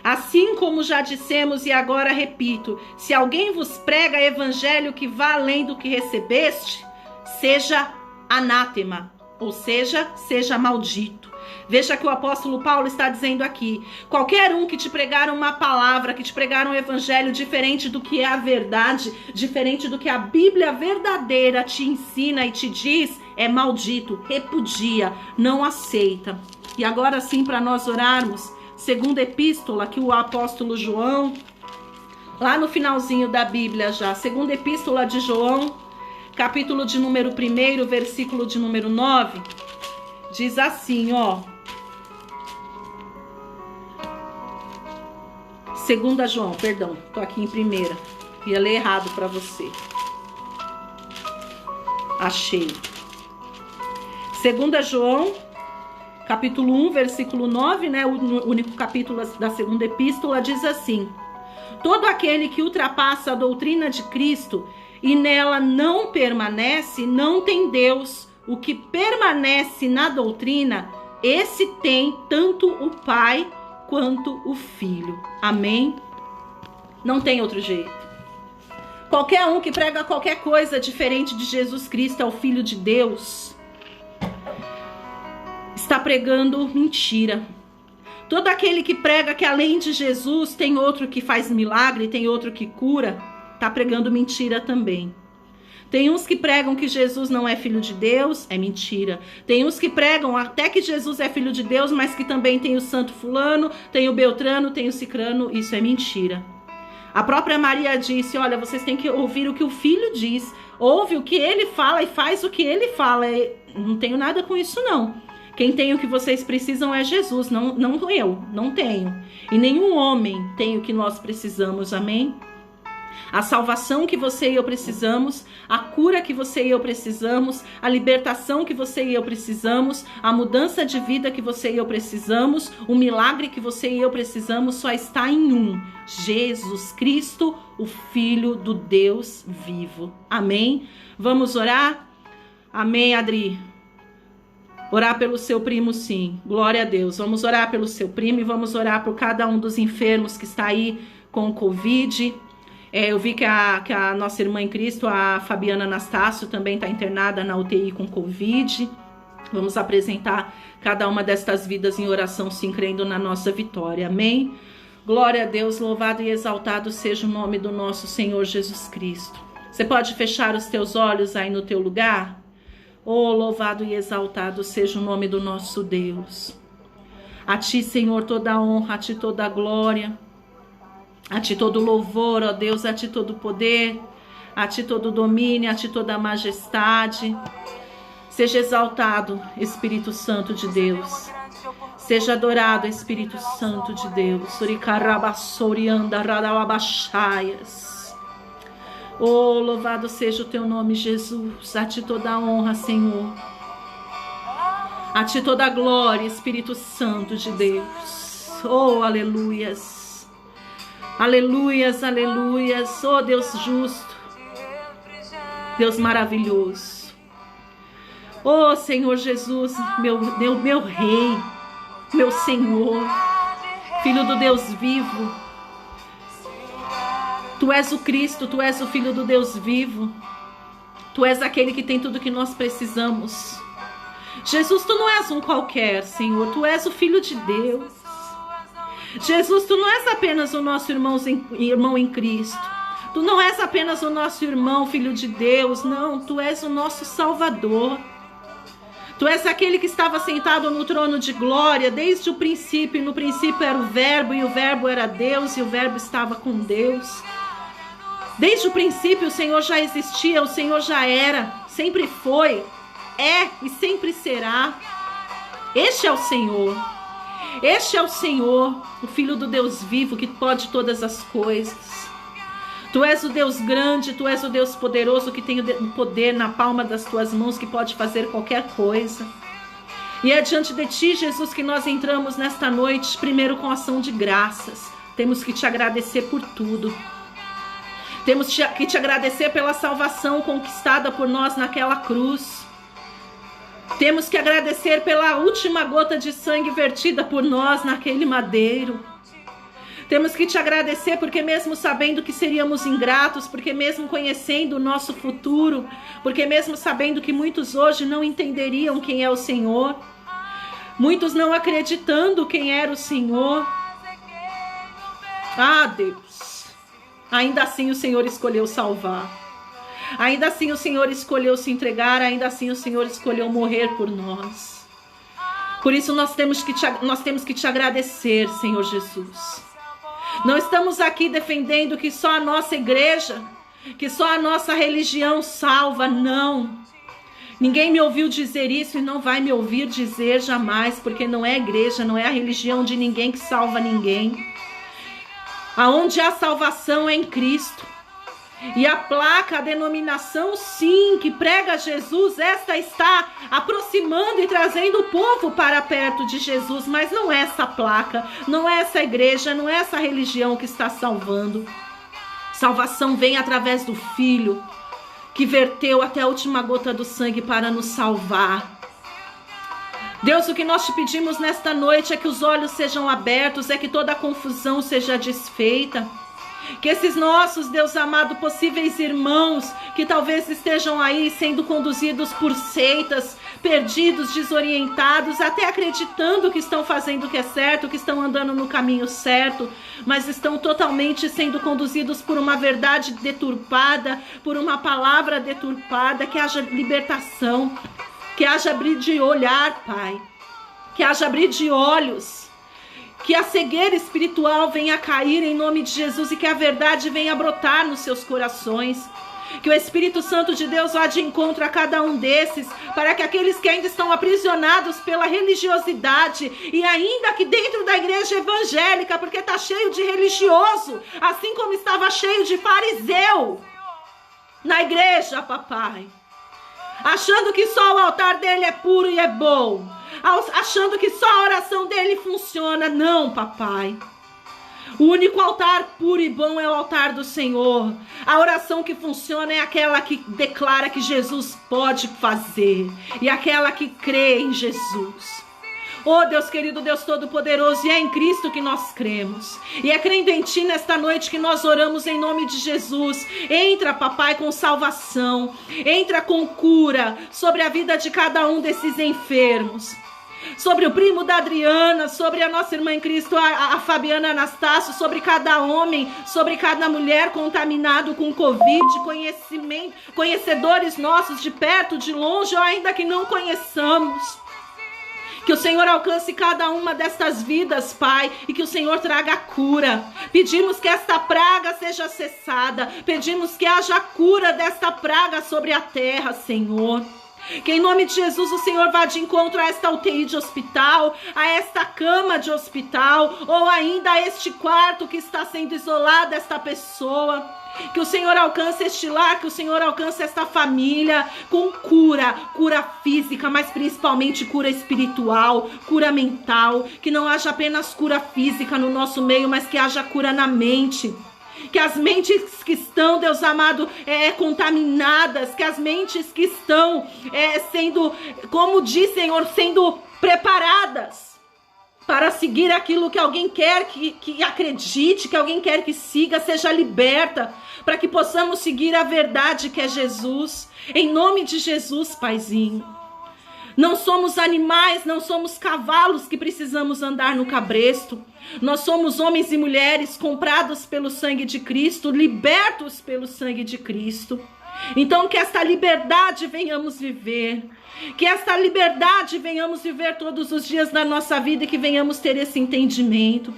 A: Assim como já dissemos e agora repito, se alguém vos prega evangelho que vá além do que recebeste, seja anátema, ou seja, seja maldito. Veja que o apóstolo Paulo está dizendo aqui, qualquer um que te pregar uma palavra, que te pregar um evangelho diferente do que é a verdade, diferente do que a Bíblia verdadeira te ensina e te diz, é maldito, repudia, não aceita. E agora sim, para nós orarmos, segunda epístola que o apóstolo João, lá no finalzinho da Bíblia já, segunda epístola de João, capítulo de número 1, versículo de número 9, diz assim, ó. Segunda João, perdão, tô aqui em primeira. Ia ler errado para você. Achei. Segunda João, capítulo 1, versículo 9, né? O único capítulo da segunda epístola diz assim: todo aquele que ultrapassa a doutrina de Cristo e nela não permanece, não tem Deus. O que permanece na doutrina, esse tem tanto o Pai quanto o Filho. Amém? Não tem outro jeito. Qualquer um que prega qualquer coisa diferente de Jesus Cristo, é o Filho de Deus, está pregando mentira. Todo aquele que prega que além de Jesus tem outro que faz milagre, tem outro que cura, está pregando mentira também. Tem uns que pregam que Jesus não é filho de Deus, é mentira. Tem uns que pregam até que Jesus é filho de Deus, mas que também tem o santo fulano, tem o Beltrano, tem o cicrano, isso é mentira. A própria Maria disse, olha, vocês têm que ouvir o que o filho diz. Ouve o que ele fala e faz o que ele fala. Eu não tenho nada com isso não. Quem tem o que vocês precisam é Jesus, não eu, não tenho. E nenhum homem tem o que nós precisamos, amém? A salvação que você e eu precisamos, a cura que você e eu precisamos, a libertação que você e eu precisamos, a mudança de vida que você e eu precisamos, o milagre que você e eu precisamos só está em um: Jesus Cristo, o Filho do Deus vivo. Amém? Vamos orar? Amém, Adri? Orar pelo seu primo, sim. Glória a Deus. Vamos orar pelo seu primo e vamos orar por cada um dos enfermos que está aí com Covid. Eu vi que a nossa irmã em Cristo, a Fabiana Anastácio, também está internada na UTI com Covid. Vamos apresentar cada uma destas vidas em oração, sim, crendo na nossa vitória. Amém? Glória a Deus, louvado e exaltado seja o nome do nosso Senhor Jesus Cristo. Você pode fechar os teus olhos aí no teu lugar? Oh, louvado e exaltado seja o nome do nosso Deus. A ti, Senhor, toda a honra, a ti toda a glória, a ti todo louvor, ó Deus, a ti todo poder, a ti todo domínio, a ti toda a majestade. Seja exaltado, Espírito Santo de Deus. Seja adorado, Espírito Santo de Deus. Oh, louvado seja o teu nome, Jesus. A ti toda a honra, Senhor. A ti toda a glória, Espírito Santo de Deus. Oh, aleluias. Aleluias, aleluias. Oh, Deus justo. Deus maravilhoso. Oh, Senhor Jesus, meu Rei, meu Senhor, Filho do Deus vivo. Tu és o Cristo, Tu és o Filho do Deus vivo. Tu és aquele que tem tudo que nós precisamos. Jesus, Tu não és um qualquer, Senhor. Tu és o Filho de Deus. Jesus, Tu não és apenas o nosso irmão em Cristo. Tu não és apenas o nosso irmão, Filho de Deus. Não, Tu és o nosso Salvador. Tu és aquele que estava sentado no trono de glória desde o princípio. No princípio era o Verbo, e o Verbo era Deus, e o Verbo estava com Deus. Desde o princípio o Senhor já existia, o Senhor já era, sempre foi, é e sempre será. Este é o Senhor. Este é o Senhor, o Filho do Deus vivo, que pode todas as coisas. Tu és o Deus grande, Tu és o Deus poderoso, que tem o poder na palma das Tuas mãos, que pode fazer qualquer coisa. E é diante de Ti, Jesus, que nós entramos nesta noite, primeiro com ação de graças. Temos que Te agradecer por tudo. Temos que Te agradecer pela salvação conquistada por nós naquela cruz. Temos que agradecer pela última gota de sangue vertida por nós naquele madeiro. Temos que Te agradecer porque mesmo sabendo que seríamos ingratos, porque mesmo conhecendo o nosso futuro, porque mesmo sabendo que muitos hoje não entenderiam quem é o Senhor, muitos não acreditando quem era o Senhor. Ah, Deus, ainda assim o Senhor escolheu salvar. Ainda assim o Senhor escolheu se entregar, ainda assim o Senhor escolheu morrer por nós. Por isso nós temos que te agradecer, Senhor Jesus. Não estamos aqui defendendo que só a nossa igreja, que só a nossa religião salva, não. Ninguém me ouviu dizer isso e não vai me ouvir dizer jamais, porque não é a igreja, não é a religião de ninguém que salva ninguém. Aonde há salvação é em Cristo. E a placa, a denominação, sim, que prega Jesus, esta está aproximando e trazendo o povo para perto de Jesus. Mas não é essa placa, não é essa igreja, não é essa religião que está salvando. Salvação vem através do Filho, que verteu até a última gota do sangue para nos salvar. Deus, o que nós Te pedimos nesta noite é que os olhos sejam abertos, é que toda a confusão seja desfeita. Que esses nossos, Deus amado, possíveis irmãos que talvez estejam aí sendo conduzidos por seitas, perdidos, desorientados, até acreditando que estão fazendo o que é certo, que estão andando no caminho certo, mas estão totalmente sendo conduzidos por uma verdade deturpada, por uma palavra deturpada. Que haja libertação, que haja abrir de olhar, Pai, que haja abrir de olhos, que a cegueira espiritual venha a cair em nome de Jesus e que a verdade venha a brotar nos seus corações. Que o Espírito Santo de Deus vá de encontro a cada um desses, para que aqueles que ainda estão aprisionados pela religiosidade, e ainda que dentro da igreja evangélica, porque está cheio de religioso, assim como estava cheio de fariseu na igreja, papai, achando que só o altar dele é puro e é bom, achando que só a oração dele funciona. Não, papai. O único altar puro e bom é o altar do Senhor. A oração que funciona é aquela que declara que Jesus pode fazer, e aquela que crê em Jesus. Oh, Deus querido, Deus Todo-Poderoso, e é em Cristo que nós cremos. E é crendo em Ti nesta noite que nós oramos em nome de Jesus. Entra, papai, com salvação. Entra com cura sobre a vida de cada um desses enfermos. Sobre o primo da Adriana, sobre a nossa irmã em Cristo, a Fabiana Anastácio, sobre cada homem, sobre cada mulher contaminado com Covid, conhecedores nossos de perto, de longe, ou ainda que não conheçamos. Que o Senhor alcance cada uma destas vidas, Pai, e que o Senhor traga cura. Pedimos que esta praga seja cessada. Pedimos que haja cura desta praga sobre a terra, Senhor. Que em nome de Jesus o Senhor vá de encontro a esta UTI de hospital, a esta cama de hospital, ou ainda a este quarto que está sendo isolada esta pessoa. Que o Senhor alcance este lar, que o Senhor alcance esta família com cura física, mas principalmente cura espiritual, cura mental. Que não haja apenas cura física no nosso meio, mas que haja cura na mente. Que as mentes que estão, Deus amado, contaminadas, que as mentes que estão sendo, como diz, Senhor, sendo preparadas para seguir aquilo que alguém quer que acredite, que alguém quer que siga, seja liberta, para que possamos seguir a verdade que é Jesus, em nome de Jesus, Paizinho. Não somos animais, não somos cavalos que precisamos andar no cabresto. Nós somos homens e mulheres comprados pelo sangue de Cristo, libertos pelo sangue de Cristo. Então que esta liberdade venhamos viver. Que esta liberdade venhamos viver todos os dias da nossa vida e que venhamos ter esse entendimento.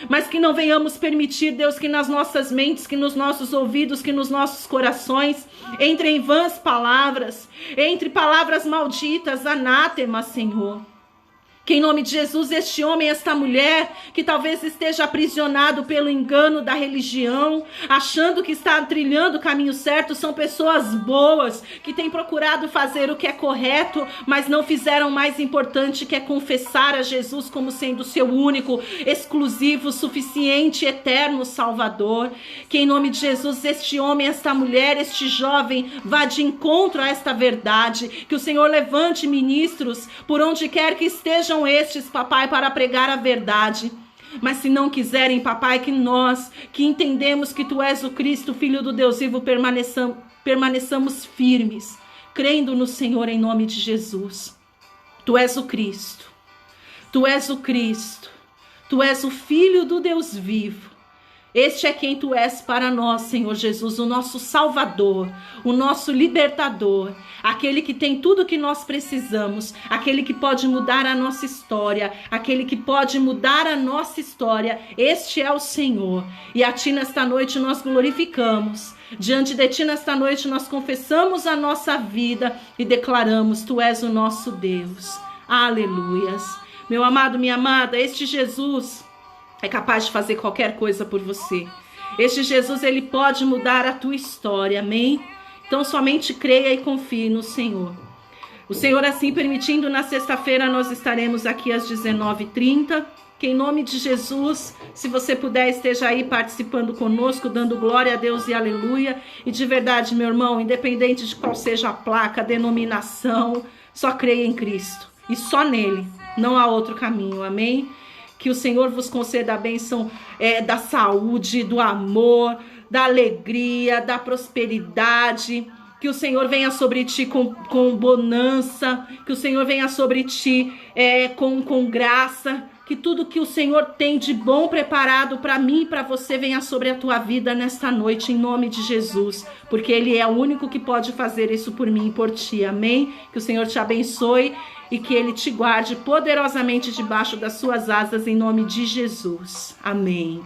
A: Mas que não venhamos permitir, Deus, que nas nossas mentes, que nos nossos ouvidos, que nos nossos corações entrem vãs palavras, entre palavras malditas, anátema, Senhor. Que em nome de Jesus este homem, esta mulher, que talvez esteja aprisionado pelo engano da religião, achando que está trilhando o caminho certo, são pessoas boas, que têm procurado fazer o que é correto, mas não fizeram o mais importante, que é confessar a Jesus como sendo seu único, exclusivo, suficiente, eterno Salvador. Que em nome de Jesus este homem, esta mulher, este jovem, vá de encontro a esta verdade, que o Senhor levante ministros por onde quer que estejam estes, papai, para pregar a verdade. Mas se não quiserem, papai, que nós, que entendemos que tu és o Cristo, Filho do Deus vivo, permaneçamos firmes, crendo no Senhor em nome de Jesus. Tu és o Cristo, tu és o Cristo, tu és o Filho do Deus vivo. Este é quem tu és para nós, Senhor Jesus, o nosso Salvador, o nosso Libertador, aquele que tem tudo o que nós precisamos, aquele que pode mudar a nossa história, aquele que pode mudar a nossa história. Este é o Senhor. E a Ti nesta noite nós glorificamos. Diante de Ti nesta noite nós confessamos a nossa vida e declaramos: Tu és o nosso Deus. Aleluias. Meu amado, minha amada, este Jesus é capaz de fazer qualquer coisa por você. Este Jesus, ele pode mudar a tua história, amém? Então somente creia e confie no Senhor. O Senhor assim permitindo, na sexta-feira nós estaremos aqui às 19h30. Que em nome de Jesus, se você puder, esteja aí participando conosco, dando glória a Deus e aleluia. E de verdade, meu irmão, independente de qual seja a placa, a denominação, só creia em Cristo. E só nele, não há outro caminho, amém? Que o Senhor vos conceda a bênção da saúde, do amor, da alegria, da prosperidade. Que o Senhor venha sobre ti com bonança. Que o Senhor venha sobre ti com graça. Que tudo que o Senhor tem de bom preparado para mim e para você venha sobre a tua vida nesta noite, em nome de Jesus. Porque Ele é o único que pode fazer isso por mim e por ti, amém? Que o Senhor te abençoe e que Ele te guarde poderosamente debaixo das suas asas, em nome de Jesus. Amém.